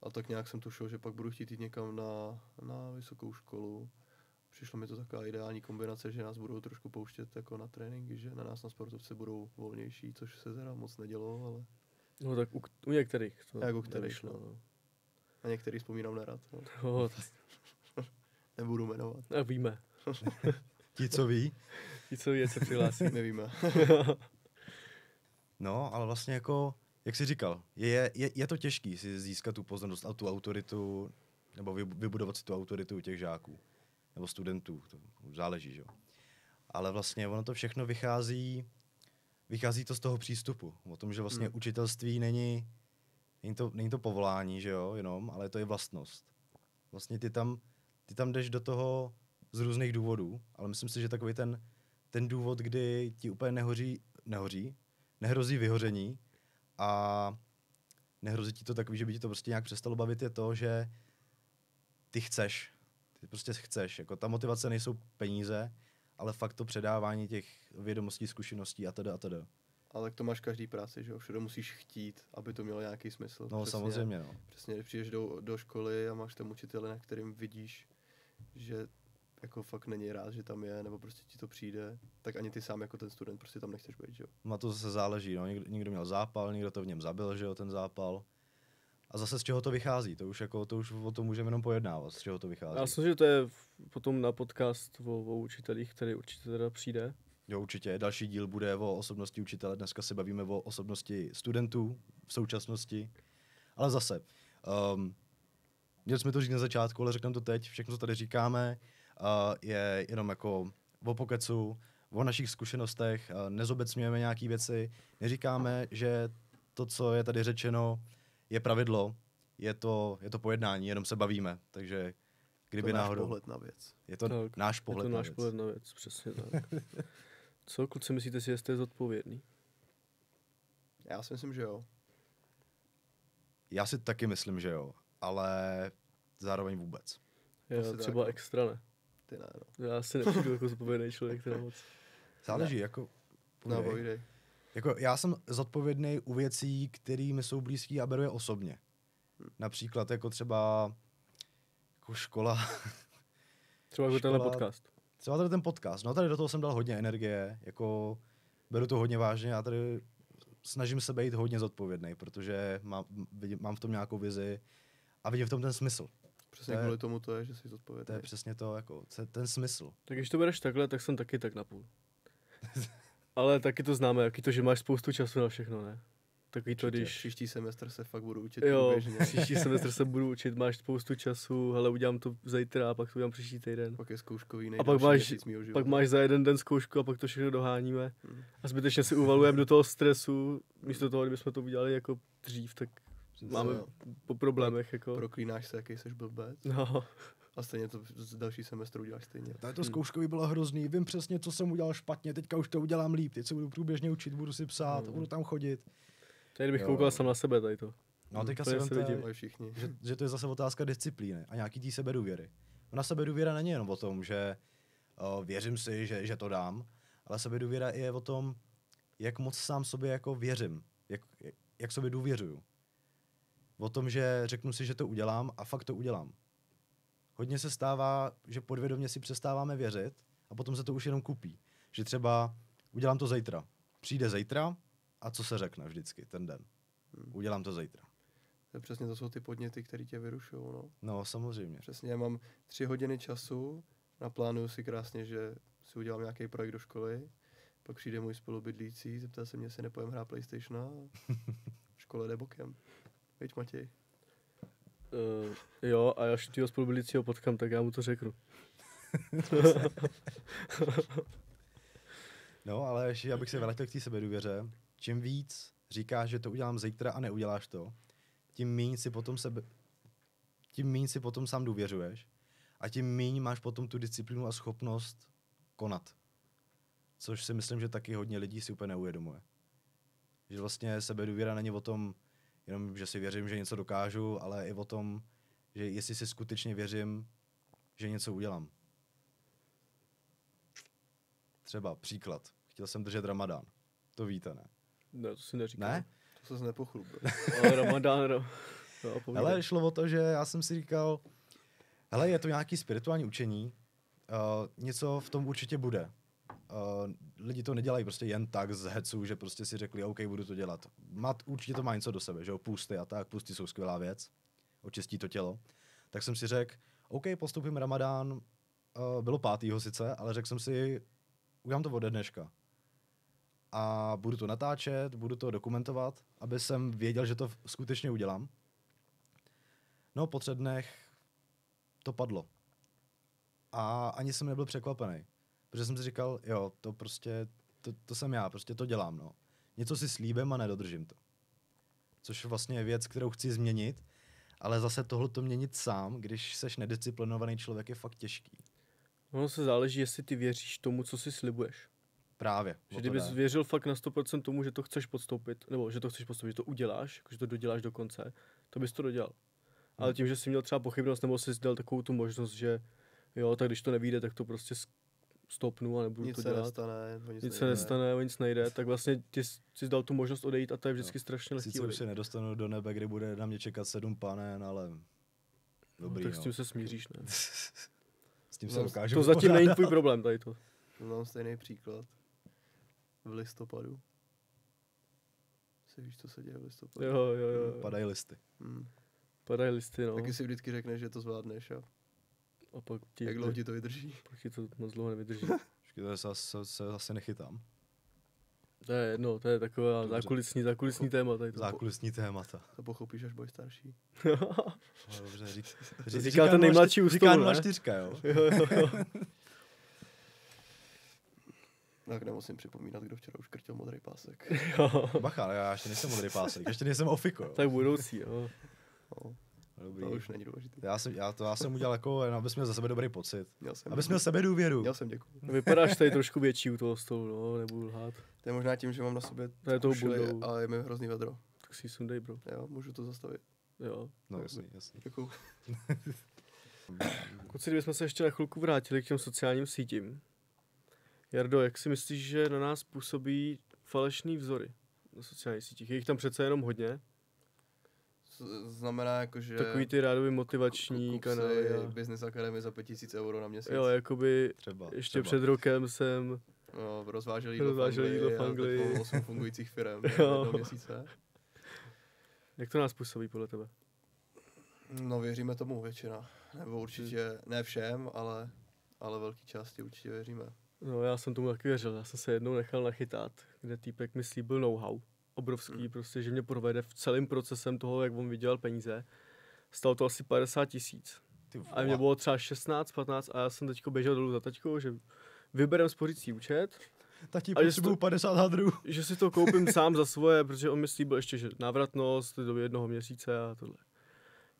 a tak nějak jsem tušil, že pak budu chtít jít někam na vysokou školu. Přišlo mi to taková ideální kombinace, že nás budou trošku pouštět jako na tréninky, že na nás na sportovce budou volnější, což se teda moc nedělo, ale... No tak u některých. To jak u kterých, nevyšlo, no. A některý vzpomínám nerad. No. No, Nebudu jmenovat. a víme. Ti, co ví? Ti, co ví, se přihlásí. Nevíme. No, ale vlastně jako, jak jsi říkal, je to těžký si získat tu pozornost a tu autoritu, nebo vybudovat si tu autoritu u těch žáků, nebo studentů, to záleží, že jo. Ale vlastně ono to všechno vychází to z toho přístupu, o tom, že vlastně učitelství není to povolání, že jo, jenom, ale to je vlastnost. Vlastně ty tam jdeš do toho z různých důvodů, ale myslím si, že takový ten důvod, kdy ti úplně nehrozí vyhoření a nehrozí ti to takový, že by ti to prostě nějak přestalo bavit, je to, že ty prostě chceš, jako ta motivace nejsou peníze, ale fakt to předávání těch vědomostí, zkušeností a teda. Ale tak to máš každý práci, že jo, všude musíš chtít, aby to mělo nějaký smysl. No přesně, samozřejmě, no. Přesně, když přijdeš do školy a máš tam učitele, na kterým vidíš, že jako fakt není rád, že tam je, nebo prostě ti to přijde, tak ani ty sám jako ten student prostě tam nechceš být, že jo. No to zase záleží, no. Někdo měl zápal, někdo to v něm zabil, že jo, ten zápal. A zase z čeho to vychází, to už o tom můžeme jenom pojednávat, z čeho to vychází. Já myslím, že to je potom na podcast o učitelích, který určitě teda přijde. Jo, určitě. Další díl bude o osobnosti učitele, dneska se bavíme o osobnosti studentů v současnosti. Ale zase, měli jsme to říct na začátku, ale řekneme to teď, všechno, co tady říkáme, je jenom jako o pokecu, o našich zkušenostech, nezobecňujeme nějaké věci, neříkáme, že to, co je tady řečeno, je pravidlo, je to pojednání, jenom se bavíme, takže kdyby to náhodou... náš pohled na věc. Je to tak, náš pohled na věc. Je to náš pohled na věc, přesně tak. Co, kluci, myslíte si, že jste zodpovědný? Já si myslím, že jo. Já si taky myslím, že jo, ale zároveň vůbec. Já třeba tak, extra ne. Ty ne, no. Já si nepřijdu jako zodpovědný člověk, teda moc. Záleží, jako... Povídej. Jako já jsem zodpovědný u věcí, které mi jsou blízký a beru je osobně. Například jako třeba jako škola. Třeba jako tenhle podcast. Třeba tady ten podcast. No tady do toho jsem dal hodně energie, jako beru to hodně vážně a tady snažím se být hodně zodpovědný, protože mám v tom nějakou vizi a vidím v tom ten smysl. Přesně kvůli tomu to je, že jsi zodpovědný. To je přesně to, jako, ten smysl. Tak když to bereš takhle, tak jsem taky tak napůl. Ale taky to známe, jaký to, že máš spoustu času na všechno, ne? Takový to, když... Příští semestr se fakt budu učit Jo, průběžně. příští semestr se budu učit, máš spoustu času, hele, udělám to zítra a pak to udělám příští týden. Pak je zkouškový A pak měsíc mýho života. pak máš za jeden den zkoušku a pak to všechno doháníme. A zbytečně si uvalujeme do toho stresu, místo toho, kdybychom to udělali jako dřív, tak máme po problémech, jako... Proklínáš se, jaký seš blbec. No. A stejně to z další semestru uděláš stejně. To zkouškový bylo hrozný, vím přesně, co jsem udělal špatně, teďka už to udělám líp, teď se budu průběžně učit, budu si psát, budu tam chodit. Tady bych koukal sám na sebe, tady to. No teďka To si je se vemte, vidím. Všichni. že to je zase otázka disciplíny a nějaký tý sebedůvěry. Ona sebedůvěra není jenom o tom, že věřím si, že to dám, ale sebedůvěra je o tom, jak moc sám sobě jako věřím, jak sobě důvěřuju. O tom, že řeknu si, že to udělám a fakt to udělám. Hodně se stává, že podvědomě si přestáváme věřit a potom se to už jenom kupí. Že třeba udělám to zítra. Přijde zítra a co se řekne vždycky ten den. Udělám to zítra. Přesně to jsou ty podněty, které tě vyrušují. No. No, samozřejmě. Přesně, já mám 3 hodiny času, naplánuju si krásně, že si udělám nějaký projekt do školy, pak přijde můj spolubydlící, zeptá se mě, jestli nepojem hrát PlayStationa a škola jde bokem. Víš, Matěj? Jo, a až tvýho spolubydlícího potkám, tak já mu to řeknu. No, ale ještě abych se vrátil k té sebedůvěře, čím víc říkáš, že to udělám zítra a neuděláš to, tím míň si potom sám důvěřuješ a tím míň máš potom tu disciplínu a schopnost konat. Což si myslím, že taky hodně lidí si úplně neuvědomuje. Že vlastně sebedůvěra není o tom, jenom, že si věřím, že něco dokážu, ale i o tom, že jestli si skutečně věřím, že něco udělám. Třeba příklad. Chtěl jsem držet Ramadán. To víte, ne? Ne, to si neříkám. Ne? To se nepochlubil. Ale Ramadán, no, Ale šlo o to, že já jsem si říkal, hele, je to nějaký spirituální učení, něco v tom určitě bude. Lidi to nedělají prostě jen tak z hecu, že prostě si řekli, OK, budu to dělat. Určitě to má něco do sebe, že jo, půsty a tak, půsty jsou skvělá věc, očistí to tělo. Tak jsem si řekl, OK, postupím Ramadán, bylo 5. sice, ale řekl jsem si, udělám to ode dneška. A budu to natáčet, budu to dokumentovat, aby jsem věděl, že to skutečně udělám. No, po 3 dnech to padlo. A ani jsem nebyl překvapený. Protože jsem si říkal, jo, to prostě, to jsem já, prostě to dělám, no. Něco si slíbím a nedodržím to. Což vlastně je věc, kterou chci změnit, ale zase tohleto měnit sám, když seš nedisciplinovaný člověk, je fakt těžký. Ono se záleží, jestli ty věříš tomu, co si slibuješ. Právě. Že kdybys věřil fakt na 100% tomu, že to chceš podstoupit, nebo že to chceš podstoupit, že to uděláš, že to doděláš do konce, to bys to dodělal. Ale tím, že jsi měl třeba pochybnost, nebo jsi dal takovou tu možnost, že jo, tak když to nevyjde, tak to prostě stopnu a nebudu Nic to se dělat. nestane, Nic se nestane, o nic nejde, tak vlastně ty jsi dal tu možnost odejít a to je vždycky strašně lehký. Sice už se nedostanu do nebe, kde bude na mě čekat 7 panen, ale dobrý, no, tak s tím se smíříš, ne? S tím se dokážu To zatím vypořádat. není tvůj problém tady to. Mám stejný příklad. V listopadu. Si víš, co se děje v listopadu? Jo. Padají listy. Padají listy, no. Taky si vždycky řekneš, že to zvládneš a A pak ti, jak dlouho ti to vydrží? pak ti to moc dlouho nevydrží. Počkej, to se zase nechytám. To je jedno, to je taková Dobře. zákulisní téma tady to. Zákulisní témata. To pochopíš, až budeš starší. No, dobře, Říká ten nejmladší u Říká stolu, ne? 04, jo? Jo. Tak nemusím připomínat, kdo včera už krtil modrý pásek. Bacha, ale já ještě nejsem modrý pásek, ještě nejsem ofiko, jo? Tak budoucí, jo. No, Dobrý. to už není důležité. Já jsem udělal jako, abys měl za sebe dobrý pocit. Měl jsem, Abys měl sebedůvěru. Měl jsem, děkuji. Vypadáš tady trošku větší u toho stolu, no, nebudu lhát. To je možná tím, že mám na sobě To je tou košili bundou. a je mi hrozný vedro. Tak si ji sundej, bro. Jo, můžu to zastavit. Jo. No jasný. Děkuji. Kluci, kdybychom se ještě na chvilku vrátili k těm sociálním sítím. Jardo, jak si myslíš, že na nás působí falešný vzory na sociálních sítích? Je jich tam přece jenom hodně. Znamená jako, že Takový ty rádoby motivační kup kanály. si A... Business Academy za 5 000 € na měsíc. Jo, jakoby Třeba. ještě před rokem jsem No, rozvážel jídlo v Anglii. A teď 8 fungujících firm Jo. do měsíce. Jak to nás působí podle tebe? No věříme tomu většina. Nebo určitě, ne všem, ale velké části určitě věříme. No já jsem tomu taky věřil, já jsem se jednou nechal nachytat, kde týpek mi slíbil know-how. Obrovský, prostě, že mě provede v celým procesem toho, jak on vydělal peníze. Stalo to asi 50 000. A mě bylo třeba 16, 15 a já jsem teďko běžel dolů za taťkou, že vyberem spořící účet. Tati, potřebuju 50 hadrů. Že si to koupím sám za svoje, protože on mi slíbil ještě, že návratnost do 1 měsíce a tohle.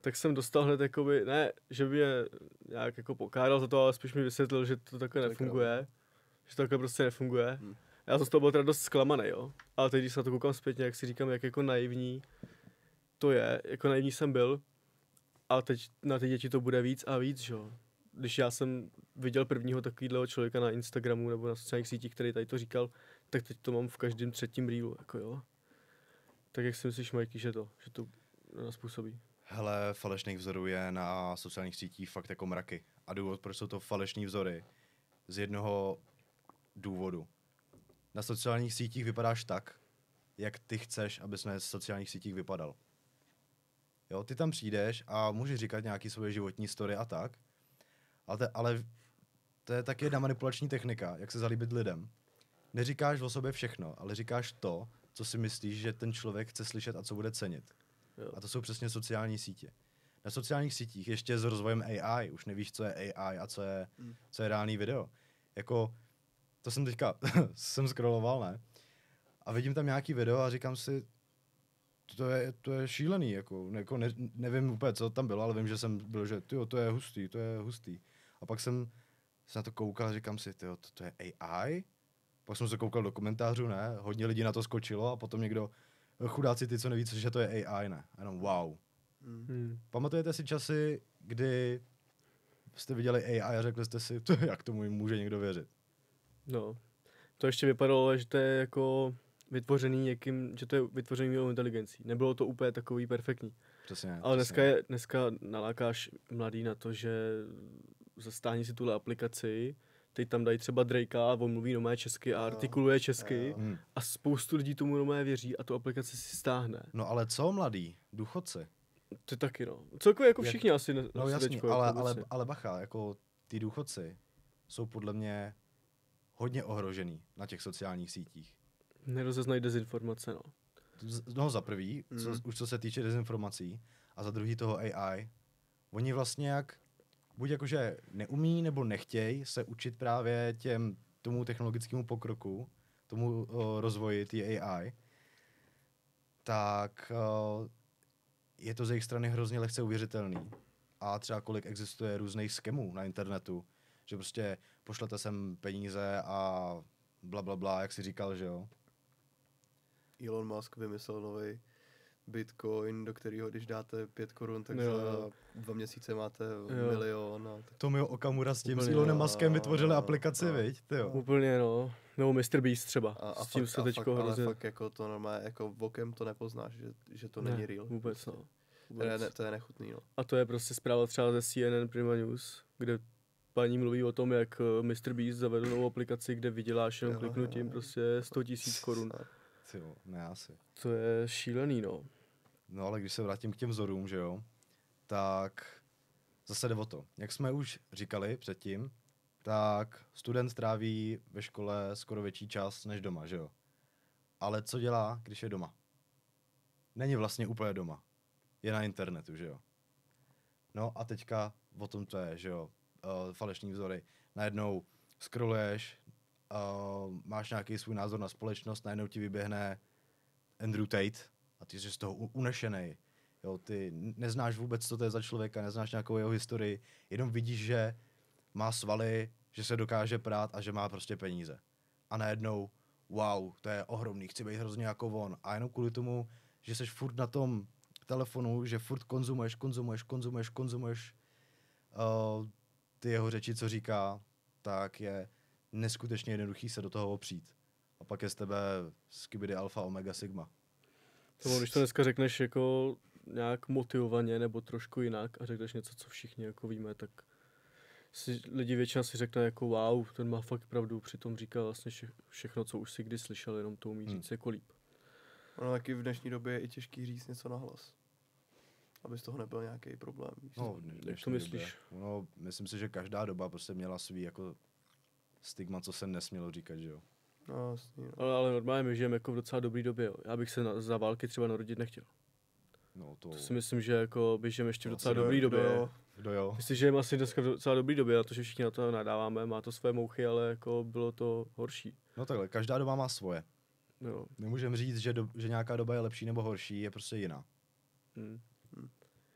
Tak jsem dostal hned jakoby, ne, že by mě nějak jako pokáral za to, ale spíš mi vysvětlil, že to takhle nefunguje. Že to takhle prostě nefunguje. Já jsem z toho byl teda dost zklamaný, jo. Ale teď, když se na to koukám zpětně, jak si říkám, jak jako naivní to je, jako naivní jsem byl. A teď na ty děti to bude víc a víc, jo. Když já jsem viděl prvního takového člověka na Instagramu nebo na sociálních sítích, který tady to říkal, tak teď to mám v každém 3. reelu, jako jo. Tak jak si myslíš, Majky, že to nás působí? Hele, falešných vzorů je na sociálních sítích fakt jako mraky. A důvod, proč jsou to falešní vzory, z jednoho důvodu. Na sociálních sítích vypadáš tak, jak ty chceš, abys na sociálních sítích vypadal. Jo, ty tam přijdeš a můžeš říkat nějaký svoje životní story a tak, ale to je taky jedna manipulační technika, jak se zalíbit lidem. Neříkáš o sobě všechno, ale říkáš to, co si myslíš, že ten člověk chce slyšet a co bude cenit. Jo. A to jsou přesně sociální sítě. Na sociálních sítích ještě s rozvojem AI, už nevíš, co je AI a co je reálný video. Jako, to jsem teďka, jsem scrolloval, ne? A vidím tam nějaký video a říkám si, to je šílený, jako nevím úplně, co tam bylo, ale vím, že jsem byl, že to je hustý. A pak jsem se na to koukal a říkám si, to je AI? Pak jsem se koukal do komentářů, ne? Hodně lidí na to skočilo a potom někdo, chudáci ty, co neví, že to je AI, ne? A jenom wow. Pamatujete si časy, kdy jste viděli AI a řekli jste si, jak tomu může někdo věřit? No, to ještě vypadalo, že to je jako vytvořený někým, že to je vytvořený umělou inteligencí. Nebylo to úplně takový perfektní. Přesně. Ale dneska nalákáš mladý na to, že zastáhni si tuhle aplikaci, teď tam dají třeba Drakea a on mluví nomé česky a artikuluje česky a spoustu lidí tomu nomé věří a tu aplikaci si stáhne. No ale co mladý? Důchodci? To taky no. Celkově jako všichni asi. No jasně, teďko, ale bacha, jako ty důchodci jsou podle mě hodně ohrožený na těch sociálních sítích. Nerozeznají dezinformace, no. No za prvý, už co se týče dezinformací, a za druhý toho AI. Oni vlastně buď jakože neumí nebo nechtějí se učit právě tomu technologickému pokroku, tomu rozvoji té AI, tak je to z jejich strany hrozně lehce uvěřitelný. A třeba kolik existuje různých skemů na internetu, že prostě pošlete sem peníze a blablabla, jak jsi říkal, že jo? Elon Musk vymyslel nový Bitcoin, do kterého když dáte 5 korun, tak jo. za 2 měsíce máte milion. A tak... Tomio Okamura s tím s Elonem Muskem vytvořili aplikaci, viď? Tyjo. Úplně no. Nebo Mr. Beast třeba. A s tím se teďko ale fakt jako to normálně, jako vokem to nepoznáš, že to není real. Vůbec no. To je nechutný, no. A to je prostě zpráva třeba ze CNN Prima News, kde paní mluví o tom, jak Mr. Beast zavedl novou aplikaci, kde vyděláš jenom kliknutím prostě 100 000 korun. Tyjo, ne asi. To je šílený, no. No ale když se vrátím k těm vzorům, že jo, tak zase jde o to. Jak jsme už říkali předtím, tak student tráví ve škole skoro větší čas než doma, že jo. Ale co dělá, když je doma? Není vlastně úplně doma. Je na internetu, že jo. No a teďka o tom to je, že jo. Falešní vzory. Najednou scrolluješ, máš nějaký svůj názor na společnost, najednou ti vyběhne Andrew Tate a ty jsi z toho unešenej. Jo, ty neznáš vůbec, co to je za člověka, neznáš nějakou jeho historii, jenom vidíš, že má svaly, že se dokáže prát a že má prostě peníze. A najednou, wow, to je ohromný, chci být hrozně jako on. A jenom kvůli tomu, že jsi furt na tom telefonu, že furt konzumuješ ty jeho řeči, co říká, tak je neskutečně jednoduchý se do toho opřít. A pak je z tebe skibidi alfa omega sigma. To, když to dneska řekneš jako nějak motivovaně nebo trošku jinak a řekneš něco, co všichni jako víme, tak Lidi většina si řekne jako wow, ten má fakt pravdu, přitom říká vlastně všechno, co už si kdy slyšel, jenom to umí říct jako líp. Ono taky v dnešní době je i těžký říct něco nahlas. Aby z toho nebyl nějaký problém. Víš No, co? Jak to myslíš? No, myslím si, že každá doba prostě měla svý jako stigma, co se nesmělo říkat, že jo. No, jasný, no. Ale normálně my žijeme jako v docela dobrý době, jo. Já bych se za války třeba narodit nechtěl. No, To si myslím, že jako běžíme ještě v docela Kdo- dobrý kdo době. jo? Kdo jo? Myslím, že žijeme asi dneska v docela dobrý době, na to, že všichni na to nadáváme, má to své mouchy, ale jako bylo to horší. No takhle, každá doba má svoje. Jo. Nemůžeme říct, že nějaká doba je lepší nebo horší, je prostě jiná. Hm.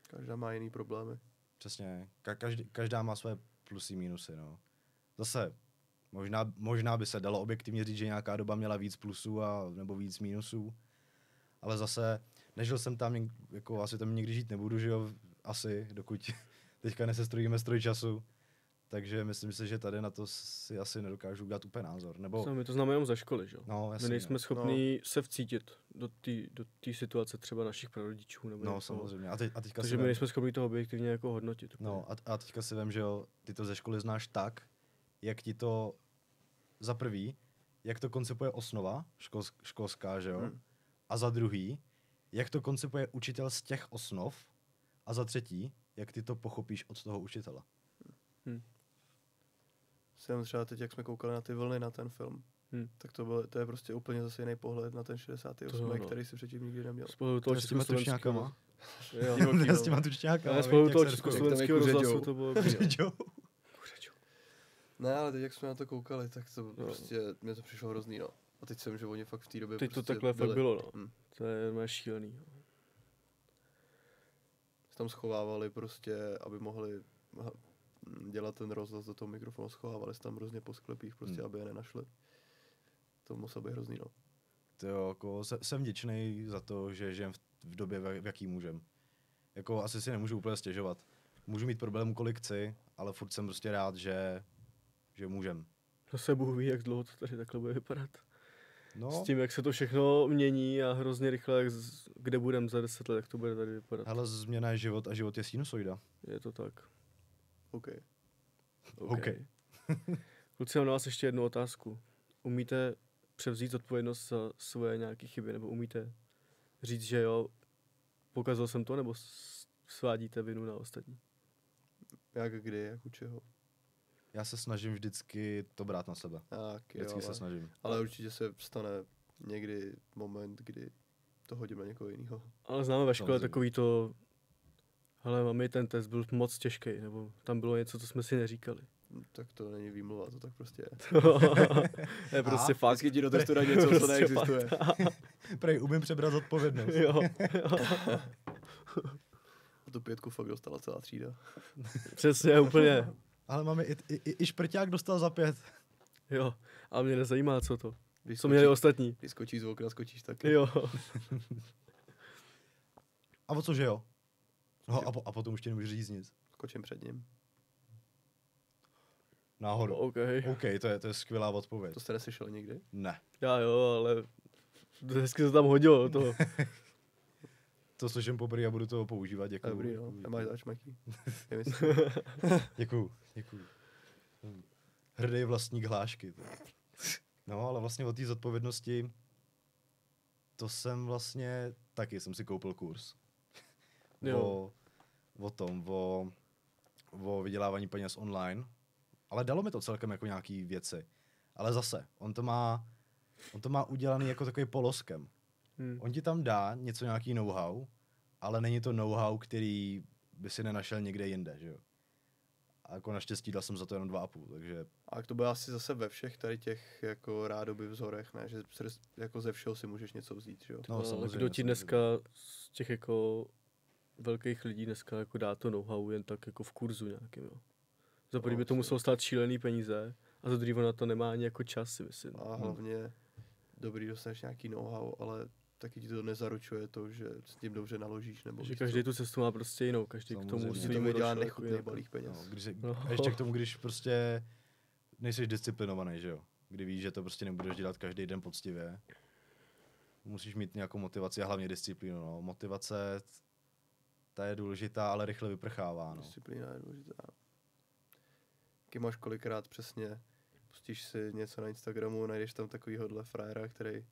Každá má jiný problémy. Přesně, každá má své plusy, mínusy, no. Zase, možná by se dalo objektivně říct, že nějaká doba měla víc plusů nebo víc mínusů, ale zase, nežil jsem tam, jako asi tam nikdy žít nebudu, že jo, asi, dokud teďka nesestrojíme stroj času, takže myslím si, že tady na to si asi nedokážu udělat úplně názor, nebo... My to známe jenom ze školy, že jo? No, jasně, My nejsme no. schopní se vcítit do té situace třeba našich prarodičů. Nebo No, někoho. samozřejmě. A teďka si Takže my vem, nejsme schopni to objektivně jako hodnotit. no, a teďka si vem, že jo, ty to ze školy znáš tak, jak ti to za prvý, jak to koncipuje osnova školská, že jo? A za druhý, jak to koncipuje učitel z těch osnov. A za třetí, jak ty to pochopíš od toho učitele. Jsem třeba teď, jak jsme koukali na ty vlny na ten film, tak to je prostě úplně zase jiný pohled na ten 68, To jo, no. který si předtím nikdy neměl. Spolu toho S těma tučňákama. Jo. S těma tučňákama. Ale spolu toho Jak československého tam rozhlasu to bylo dobrý, jo. Ne, ale teď, jak jsme na to koukali, tak to prostě, mě to přišlo hrozný, no. A teď jsem, že oni fakt v té době Teď to prostě takhle byli. fakt bylo, no. To je mé šílený. Se tam schovávali prostě, aby mohli dělat ten rozhlas do toho mikrofonu, schovávali se tam různě po sklepích, prostě, aby je nenašli. To muselo být hrozný, no. To jo, jako jsem vděčný za to, že žijem v době, v jaký můžem. Jako asi si nemůžu úplně stěžovat. Můžu mít problémů, kolik chci, ale furt jsem prostě rád, že můžem. Zase Bůh ví, jak dlouho to tady takhle bude vypadat. No, S tím, jak se to všechno mění a hrozně rychle, kde budeme za 10 let, jak to bude tady vypadat. hele, změna je život a život je sinusoida. Je to tak. OK. OK. Kluci, mám na vás ještě jednu otázku. Umíte převzít odpovědnost za svoje nějaké chyby, nebo umíte říct, že jo, pokazil jsem to, nebo svádíte vinu na ostatní? Jak kdy, jak u čeho. Já se snažím vždycky to brát na sebe. Tak, jo, Vždycky se snažím. ale určitě se stane někdy moment, kdy to hodím na někoho jiného. Ale známe ve škole Samozřejmě. takový to, hele mami, ten test byl moc těžký, nebo tam bylo něco, co jsme si neříkali. Tak to není výmluva, to tak prostě je. To je prostě fakt. Vždycky ti do testu dá něco, co Prostě neexistuje. Prej, umím přebrat odpovědnost. Jo. A tu 5 fakt dostala celá třída. Přesně, úplně. Ale máme i šprťák dostal za 5. Jo, a mě nezajímá, co to. Když Co měli ostatní. Když skočíš z okna, skočíš taky. Jo. A o cože jo? No a potom už ti nemůžu říct nic. Skočím před ním. Náhodou. OK. OK, to je skvělá odpověď. To jste neslyšeli nikdy? Ne. Já jo, ale hezky se tam hodilo to. To slyším poprvé a budu to používat, děkuju. Dobrý, no. Děkuju. Nemáš záčmaky. Děkuju. Hrdý vlastník hlášky. No, ale vlastně o té zodpovědnosti, to jsem vlastně, taky jsem si koupil kurz. Jo. O vydělávání peněz online. Ale dalo mi to celkem jako nějaký věci. Ale zase, on to má udělaný jako takový poloskem. On ti tam dá něco, nějaký know-how, ale není to know-how, který by si nenašel někde jinde, že jo. A jako naštěstí dal jsem za to jenom 2,5, takže... A to bylo asi zase ve všech tady těch jako rádoby vzorech, ne? Že jako ze všeho si můžeš něco vzít, že jo? No, Ale samozřejmě, kdo ti samozřejmě. dneska z těch jako velkých lidí dneska jako dá to know-how jen tak jako v kurzu nějakým, jo. Za první by to muselo stát šílený peníze a za druhý na to nemá ani jako čas, si myslím. A hlavně dobrý, dostaneš nějaký know-how, ale taky ti to nezaručuje to, že s tím dobře naložíš, nebo Že víš každý co? tu cestu má prostě jinou, každý k tomu Samozřejmě. Že to svýmu vydělá došel jako nechutný jinak. balík peněz. A ještě k tomu, když prostě nejseš disciplinovaný, že jo. Kdy víš, že to prostě nebudeš dělat každý den poctivě. Musíš mít nějakou motivaci a hlavně disciplínu, no. Motivace, ta je důležitá, ale rychle vyprchává, no. Disciplína je důležitá. Taky máš kolikrát přesně, pustíš si něco na Instagramu, najdeš tam takovýhodle frajera, který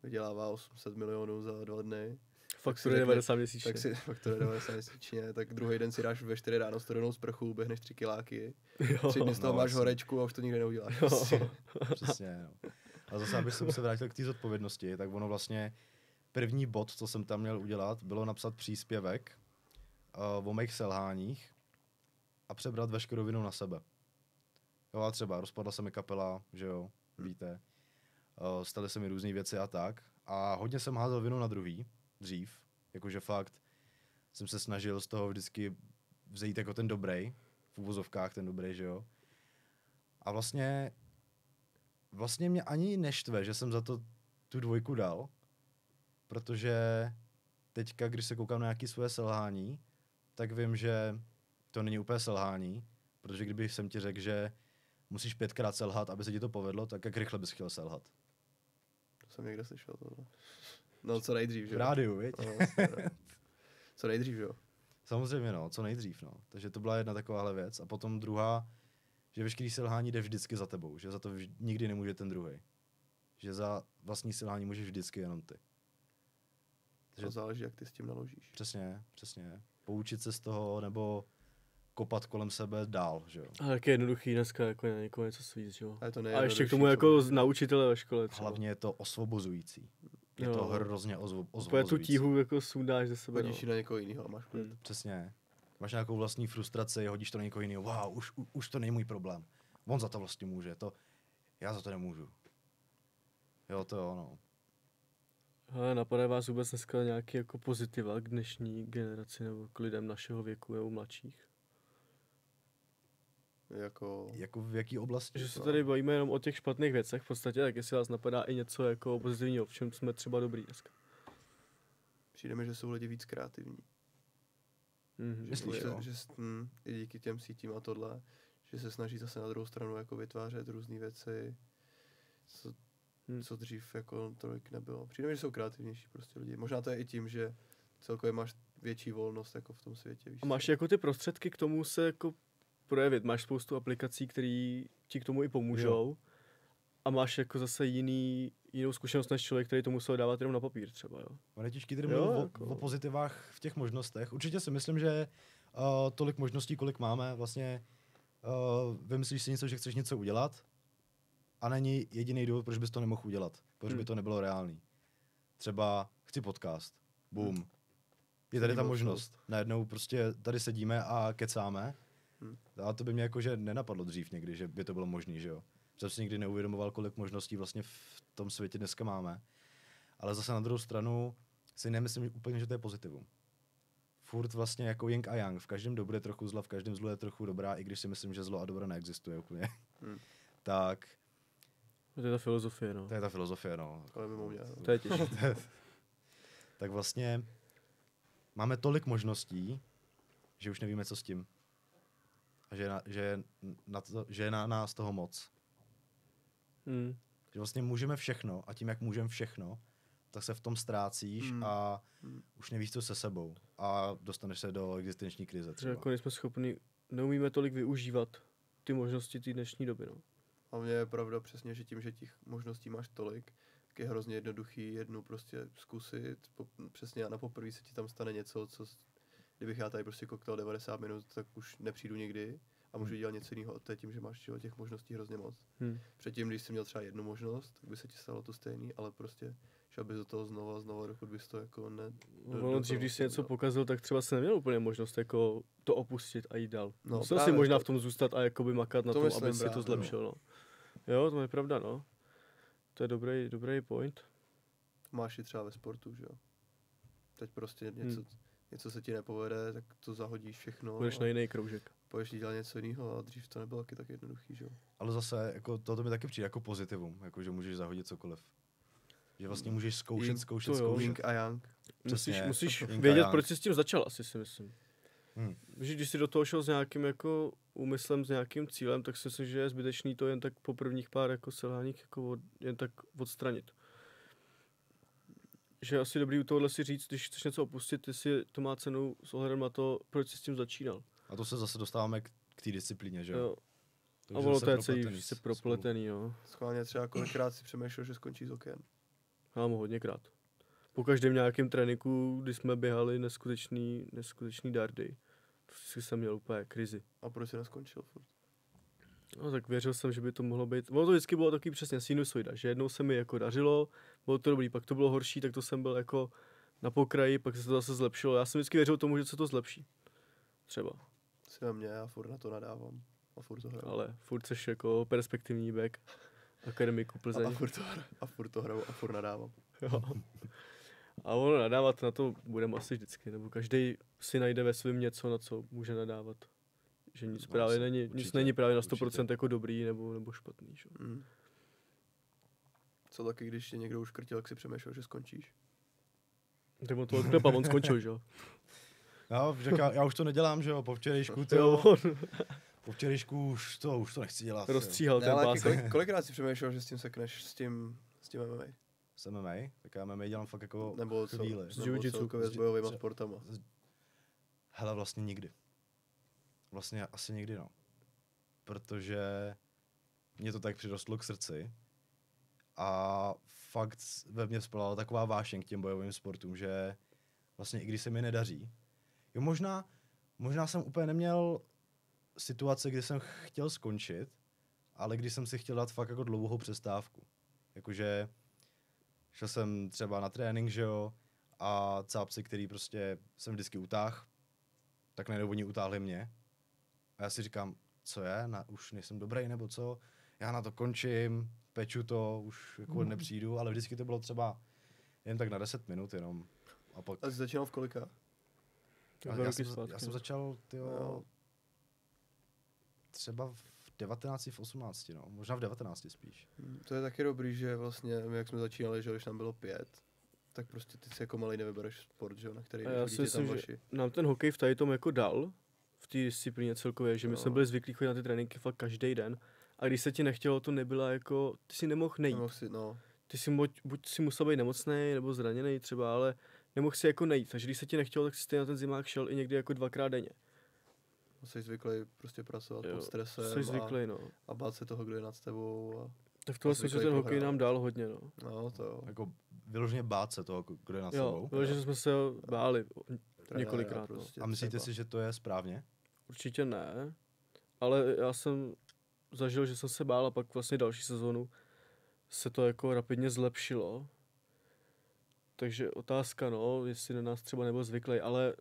vydělává 800 milionů za 2 dny. Fakturuje 90 měsíčně. Tak si fakturuje 90 měsíčně, tak druhý den si dáš ve 4 ráno studenou sprchu, běhneš 3 kiláky, 3 dny z toho máš horečku a už to nikdy neuděláš. Přesně, no. A zase, abych se vrátil k té zodpovědnosti, tak ono vlastně první bod, co jsem tam měl udělat, bylo napsat příspěvek o mých selháních a přebrat veškerou vinu na sebe. Jo, a třeba rozpadla se mi kapela, že jo, víte. Staly se mi různé věci a tak. A hodně jsem házel vinu na druhý, dřív. Jakože fakt jsem se snažil z toho vždycky vzít jako ten dobrý, v uvozovkách ten dobrý, že jo. A vlastně mě ani neštve, že jsem za to tu 2 dal, protože teďka, když se koukám na nějaké svoje selhání, tak vím, že to není úplně selhání, protože kdybych jsem ti řekl, že musíš 5krát selhat, aby se ti to povedlo, tak jak rychle bys chtěl selhat? To jsem někde slyšel tohle. No, co nejdřív, že jo? V rádiu, viď? No, co nejdřív, že jo? Samozřejmě, no, co nejdřív, no. Takže to byla jedna takováhle věc. A potom druhá, že veškerý selhání jde vždycky za tebou, že za to nikdy nemůže ten druhý. Že za vlastní selhání můžeš vždycky jenom ty. To záleží, jak ty s tím naložíš. Přesně. Poučit se z toho, nebo kopat kolem sebe dál, že jo. A jak je jednoduchý dneska jako na někoho něco svíc, že jo. A ještě k tomu jako na učitele ve škole třeba. Hlavně je to osvobozující. Je to hrozně osvobozující. Úplně tu tíhu jako sundáš ze sebe. Hodíš ji na někoho jiného a máš klid. Přesně. Máš nějakou vlastní frustraci, hodíš to na někoho jiného. Wow, už to není můj problém. On za to vlastně může, já za to nemůžu. Jo, to jo, no. Ale napadá vás vůbec dneska nějaký jako pozitiva k dnešní generaci nebo k lidem našeho věku nebo mladších? Jako v jaký oblasti? Že se tady bavíme jenom o těch špatných věcech v podstatě, tak jestli vás napadá i něco jako pozitivního, v čem jsme třeba dobrý dneska. Přijde mi, že jsou lidi víc kreativní. Myslíš, jo? Že i díky těm sítím a tohle, že se snaží zase na druhou stranu jako vytvářet různé věci, co dřív jako tolik nebylo. Přijde mi, že jsou kreativnější prostě lidi. Možná to je i tím, že celkově máš větší volnost jako v tom světě. Víš, a máš jako ty prostředky k tomu se jako projevit. Máš spoustu aplikací, které ti k tomu i pomůžou. Jo. A máš jako zase jinou zkušenost než člověk, který to musel dávat jenom na papír třeba, jo. On je těžký tady mluvit jako o pozitivách v těch možnostech. Určitě si myslím, že tolik možností, kolik máme, vlastně vymyslíš si něco, že chceš něco udělat a není jediný důvod, proč bys to nemohl udělat. Proč by to nebylo reálný. Třeba chci podcast. Boom. Je tady ta možnost. Najednou prostě tady sedíme a kecáme. A to by mě jakože nenapadlo dřív někdy, že by to bylo možné, že jo. Jsem si nikdy neuvědomoval, kolik možností vlastně v tom světě dneska máme. Ale zase na druhou stranu si nemyslím úplně, že to je pozitivum. Furt vlastně jako yin a yang. V každém dobru je trochu zla, v každém zlu je trochu dobrá, i když si myslím, že zlo a dobro neexistuje úplně. Tak. To je ta filozofie, no. To je ta filozofie, no. Ale mimo mě. To je těžké. Tak vlastně máme tolik možností, že už nevíme, co s tím. A že je na nás toho moc. Že vlastně můžeme všechno a tím, jak můžeme všechno, tak se v tom ztrácíš a už nevíš, co se sebou. A dostaneš se do existenční krize třeba. Že jako nejsme schopni, neumíme tolik využívat ty možnosti té dnešní doby, no. A mně je pravda přesně, že tím, že těch možností máš tolik, tak je hrozně jednoduchý jednu prostě zkusit. Přesně a na poprvé se ti tam stane něco, co kdybych já tady prostě koktal 90 minut, tak už nepřijdu nikdy a můžu dělat něco jiného. To je tím, že máš těch možností hrozně moc. Předtím, když jsi měl třeba jednu možnost, tak by se ti stalo to stejný, ale prostě šel bys do toho znova, dokud bys to jako dřív, když jsi něco pokazil, tak třeba jsi neměl úplně možnost jako to opustit a jít dál. No, musel si možná v tom zůstat a jakoby makat na tom, aby si to zlepšil, no. Jo, to je pravda, no. To je dobrý point. Máš i třeba ve sportu, že jo. Teď prostě něco se ti nepovede, tak to zahodíš všechno. Budeš na jiný kroužek. Půjdeš dělat něco jiného a dřív to nebylo taky tak jednoduchý, že jo. Ale zase, jako to mi taky přijde jako pozitivum, jako že můžeš zahodit cokoliv. Že vlastně můžeš zkoušet. Yin a yang. Musíš vědět, proč jsi s tím začal, asi si myslím. Že když jsi do toho šel s nějakým jako úmyslem, s nějakým cílem, tak si myslím, že je zbytečný to jen tak po prvních pár jako selháních jako jen tak odstranit. Že je asi dobrý u tohohle si říct, když chceš něco opustit, jestli to má cenu s ohledem na to, proč jsi s tím začínal. A to se zase dostáváme k té disciplíně, že jo? A ono to je celý se propletený, jo. Schválně třeba kolikrát si přemýšlel, že skončí z oken. Mám hodněkrát. Po každém nějakém tréninku, kdy jsme běhali neskutečný dardy, to jsem měl úplně krizi. A proč jsi neskončil furt? No tak věřil jsem, že by to mohlo být. Ono to vždycky bylo takový přesně sinusoida, že jednou se mi jako dařilo, bylo to dobrý, pak to bylo horší, tak to jsem byl jako na pokraji, pak se to zase zlepšilo. Já jsem vždycky věřil tomu, že se to zlepší. Třeba. Jsi na mě, já furt na to nadávám. A furt to hraju. Ale furt seš jako perspektivní back akademiku Plzeň. A furt to hraju a furt nadávám. Jo. A ono nadávat na to budeme asi vždycky, nebo každý si najde ve svém něco, na co může nadávat. Že nic, No, právě určitě, není, nic není právě na 100% určitě. jako dobrý nebo špatný. Že? Co taky, když tě někdo už krtil, jak si přemýšlel, že skončíš? Tak on to odklepal, on skončil, že jo? Já už to nedělám, že jo, po včerejšku, po včerejšku už to nechci dělat. Rozstříhal Ne, ten ale pásek. kolikrát si přemýšlel, že s tím sekneš, s tím MMA? S MMA, tak já MMA dělám fakt jako Nebo chvíli. S jiu-jitsu. celkově s bojovýma sportama? Hele, vlastně nikdy. Vlastně asi nikdy, no. Protože mě to tak přirostlo k srdci a fakt ve mně spala taková vášeň k těm bojovým sportům, že vlastně i když se mi nedaří. Jo, možná jsem úplně neměl situace, kdy jsem chtěl skončit, ale když jsem si chtěl dát fakt jako dlouhou přestávku. Jakože šel jsem třeba na trénink, že jo, a cápci, který prostě jsem vždycky utáhl, tak najednou oni utáhli mě. A já si říkám, co je, už nejsem dobrý, nebo co? Já na to končím, peču to, už jako nepřijdu, ale vždycky to bylo třeba jen tak na 10 minut jenom. A pak... A jsi začínal v kolika? Já jsem začal, Jo. třeba v 19, v 18, no. Možná v 19 spíš. To je taky dobrý, že vlastně, my jak jsme začínali, že když nám bylo 5, tak prostě ty si jako malej nevybereš sport, že jo, na který A já si myslím, tam že nám ten hokej v tady tom jako dal, v té disciplíně celkově, že my jsme byli zvyklí chodit na ty tréninky fakt každý den. A když se ti nechtělo, to nebyla jako, ty si nemohl nejít. Ty si buď si musel být nemocný nebo zraněný třeba, ale nemohl si jako nejít. Takže když se ti nechtělo, tak si stejně na ten zimák šel i někdy jako 2krát denně. Jsi zvyklý prostě pracovat pod stresem jsi zvyklý, no. A bát se toho, kdo je nad tebou. A tak v tohle smyslu ten hokej nám dal hodně, no. No, to jo. Jako vyloženě bát se toho, kdo je nad jo, sebou. Vyloženě jsme se báli několikrát. Prostě a myslíte třeba. si, že to je správně? Určitě ne, ale já jsem zažil, že jsem se bál a pak vlastně další sezonu se to jako rapidně zlepšilo. Takže otázka, no, jestli na nás třeba nebyl zvyklý, ale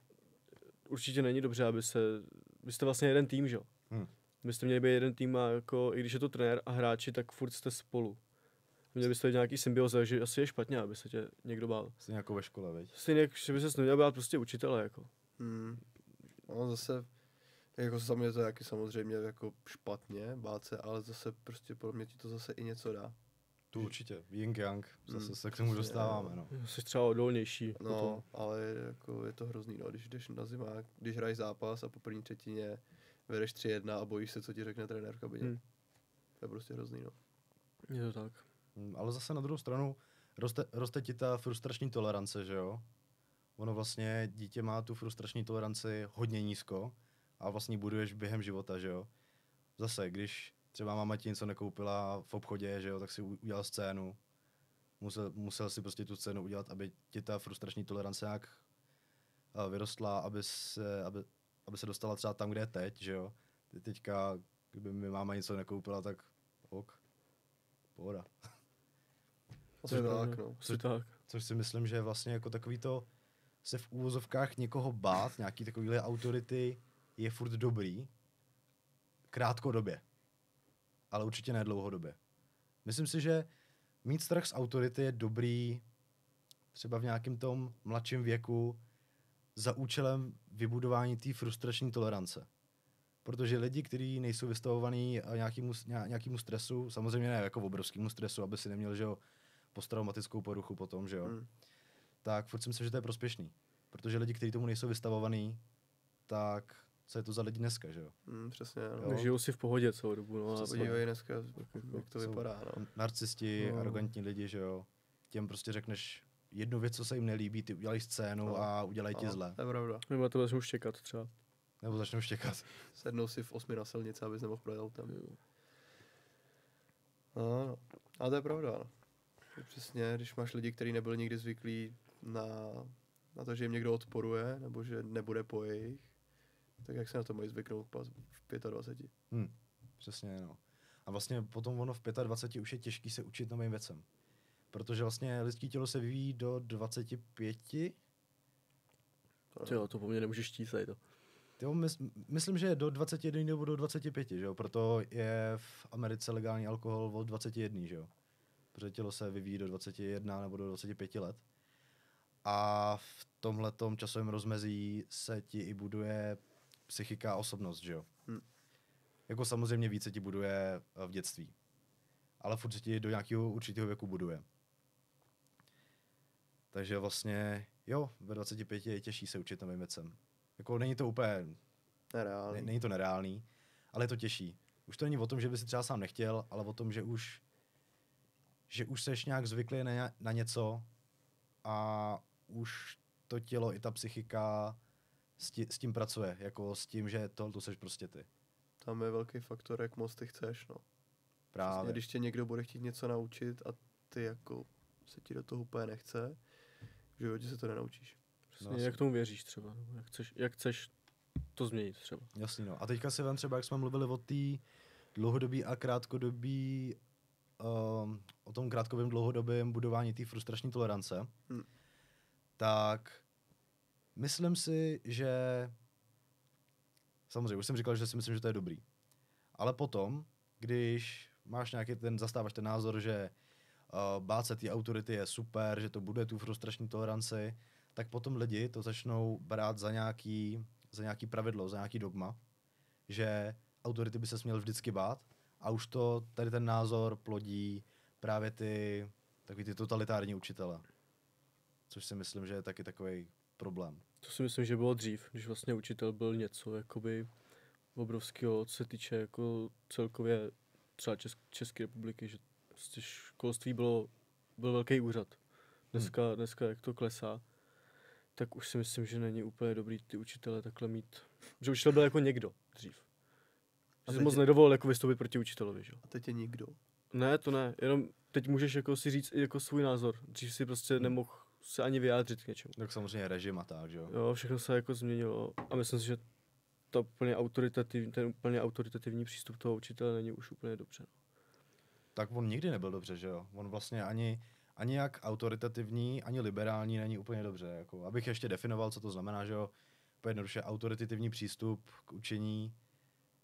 určitě není dobře, vy jste vlastně jeden tým, že jo? Byste měli být jeden tým a jako, i když je to trenér a hráči, tak furt jste spolu. Měli byste nějaký symbioza, že asi je špatně, aby se tě někdo bál. Stejně jako ve škole, veď? Stejně, že by se neměl bát prostě učitele, jako. No zase, jako za mě to je samozřejmě jako špatně, bát se, ale zase prostě pro mě ti to zase i něco dá. Tu určitě, yin yang, zase se k tomu dostáváme, no. Jsi třeba odolnější. No, potom. Ale jako je to hrozný, no, když jdeš na zimák, když hraješ zápas a po první třetině vedeš 3-1 a bojíš se, co ti řekne trenér v kabině. To je prostě hrozný, no. Je to tak. Ale zase na druhou stranu roste ti ta frustrační tolerance, že jo? Ono vlastně, dítě má tu frustrační toleranci hodně nízko a vlastně buduješ během života, že jo? Zase, když třeba máma ti něco nekoupila v obchodě, že jo, tak si udělal scénu. Musel si prostě tu scénu udělat, aby ti ta frustrační tolerance nějak vyrostla, aby se dostala třeba tam, kde je teď, že jo? Teďka, kdyby mi máma něco nekoupila, tak ok, pohoda. Což si myslím, že vlastně jako takový to se v úvozovkách někoho bát, nějaký takovýhle autority je furt dobrý, krátkodobě, ale určitě ne dlouhodobě. Myslím si, že mít strach z autority je dobrý třeba v nějakém tom mladším věku za účelem vybudování té frustrační tolerance. Protože lidi, kteří nejsou vystavovaní nějakému stresu, samozřejmě ne jako obrovskému stresu, aby si neměl, že jo, posttraumatickou poruchu potom, že jo, tak furt si myslím, že to je prospěšný. Protože lidi, kteří tomu nejsou vystavovaní, tak co je to za lidi dneska, že jo? Přesně, no. Žijou si v pohodě celou dobu, no. Podívej dneska, jak to vypadá, no. Narcisti, arrogantní lidi, že jo? Těm prostě řekneš jednu věc, co se jim nelíbí, ty udělají scénu a udělají ti zle. To je pravda. Nebo to začnou štěkat třeba. Nebo začnou štěkat. Sednou si v 8 na silnici, abys nemohl projet autem. No. A to je pravda, no. Přesně, když máš lidi, kteří nebyli nikdy zvyklí na to, že jim někdo odporuje, nebo že nebude po jejich, tak jak se na to mají zvyknout v 25? Přesně, no. A vlastně potom ono v 25 už je těžký se učit novým věcem. Protože vlastně lidský tělo se vyvíjí do 25. Jo, to po mně nemůžeš číst tady to. Jo, myslím, že do 21 nebo do 25, že jo? Proto je v Americe legální alkohol od 21, že jo? Protože tělo se vyvíjí do 21 nebo do 25 let. A v tomhletom časovém rozmezí se ti i buduje psychika a osobnost, že jo? Jako samozřejmě více ti buduje v dětství. Ale furt se ti do nějakého určitého věku buduje. Takže vlastně, jo, ve 25 je těžší se učit novým věcem. Jako není to úplně není to nereálný, ale je to těžší. Už to není o tom, že by si třeba sám nechtěl, ale o tom, že už seš nějak zvyklý na něco a už to tělo i ta psychika s tím pracuje, jako s tím, že to seš prostě ty. Tam je velký faktor, jak moc ty chceš, no. Právě. Přesně, když tě někdo bude chtít něco naučit a ty jako se ti do toho úplně nechce, v životě se to nenaučíš. Přesně, no, jak tomu věříš třeba, nebo jak chceš to změnit třeba. Jasný, no. A teďka si vem třeba, jak jsme mluvili o té dlouhodobí a krátkodobí, o tom krátkodobém dlouhodobém budování té frustrační tolerance, tak myslím si, že samozřejmě, už jsem říkal, že si myslím, že to je dobrý. Ale potom, když máš zastáváš ten názor, že bát se té autority je super, že to bude tu frustrační toleranci, tak potom lidi to začnou brát za nějaký pravidlo, za nějaký dogma, že autority by se měl vždycky bát a už to tady ten názor plodí právě takový ty totalitární učitele. Což si myslím, že je taky takový problém. To si myslím, že bylo dřív, když vlastně učitel byl něco jakoby obrovského, co se týče jako celkově třeba České republiky, že prostě školství byl velký úřad. Dneska jak to klesá, tak už si myslím, že není úplně dobrý ty učitele takhle mít. Že učitel byl jako někdo dřív. Že moc nedovolil jako vystoupit proti učitelovi, že? A teď je nikdo. Ne, to ne. Jenom teď můžeš jako si říct jako svůj názor. Dřív si prostě nemohl se ani vyjádřit k něčemu. Tak samozřejmě režim a tak, že jo? Jo, všechno se jako změnilo. A myslím si, že ten úplně autoritativní přístup toho učitele není už úplně dobře. No. Tak on nikdy nebyl dobře, že jo? On vlastně ani jak autoritativní, ani liberální není úplně dobře. Jako, abych ještě definoval, co to znamená, že jo? Jednoduše autoritativní přístup k učení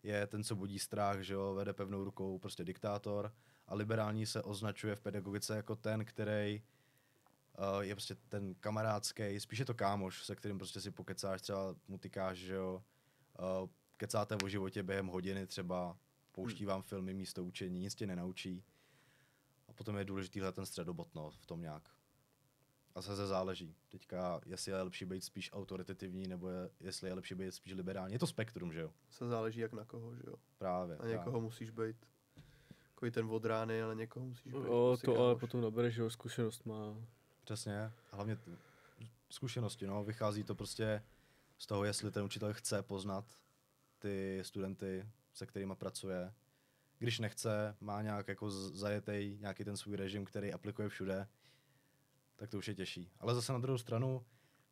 je ten, co budí strach, že jo? Vede pevnou rukou, prostě diktátor. A liberální se označuje v pedagogice jako ten, který je prostě ten kamarádský, spíš je to kámoš, se kterým prostě si pokecáš, třeba mu tykáš, že jo? Kecáte o životě během hodiny třeba, pouští vám filmy místo učení, nic tě nenaučí. A potom je důležitýhle ten středobod, no, v tom nějak. A se záleží. Teďka, jestli je lepší být spíš autoritativní, nebo jestli je lepší být spíš liberální. Je to spektrum, že jo? Se záleží jak na koho, že jo? Právě. A někoho musíš být takový ten od rány, ale někoho musíš být. To ale potom nabereš, že jo, zkušenost má. Přesně. A hlavně zkušenosti, no. Vychází to prostě z toho, jestli ten učitel chce poznat ty studenty, se kterými pracuje. Když nechce, má nějak jako zajetej nějaký ten svůj režim, který aplikuje všude, tak to už je těžší. Ale zase na druhou stranu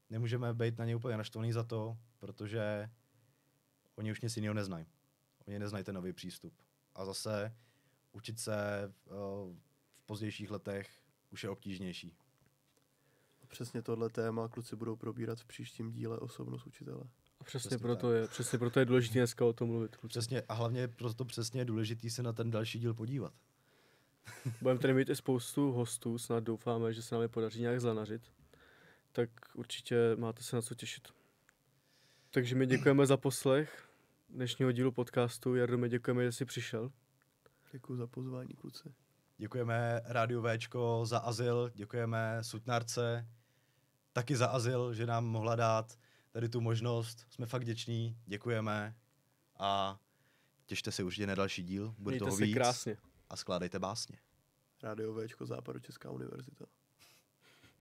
nemůžeme být na ně úplně naštvaný za to, protože oni už nic jiného neznají. Oni neznají ten nový přístup. A zase učit se v pozdějších letech už je obtížnější. Přesně tohle téma kluci budou probírat v příštím díle Osobnost učitele. A přesně proto je důležité dneska o tom mluvit. Kluci. Přesně, a hlavně proto přesně je důležité se na ten další díl podívat. Budeme tady mít i spoustu hostů, snad doufáme, že se nám je podaří nějak zlanařit. Tak určitě máte se na co těšit. Takže my děkujeme za poslech dnešního dílu podcastu. Jardo, my děkujeme, že jsi přišel. Děkuji za pozvání, kluci. Děkujeme Rádiu Véčko za azyl, děkujeme Sutnarce taky za azyl, že nám mohla dát tady tu možnost. Jsme fakt vděční, děkujeme a těšte se určitě na další díl. Bude Mějte toho se víc krásně. A skládejte básně. Rádio Véčko, Západočeská univerzita.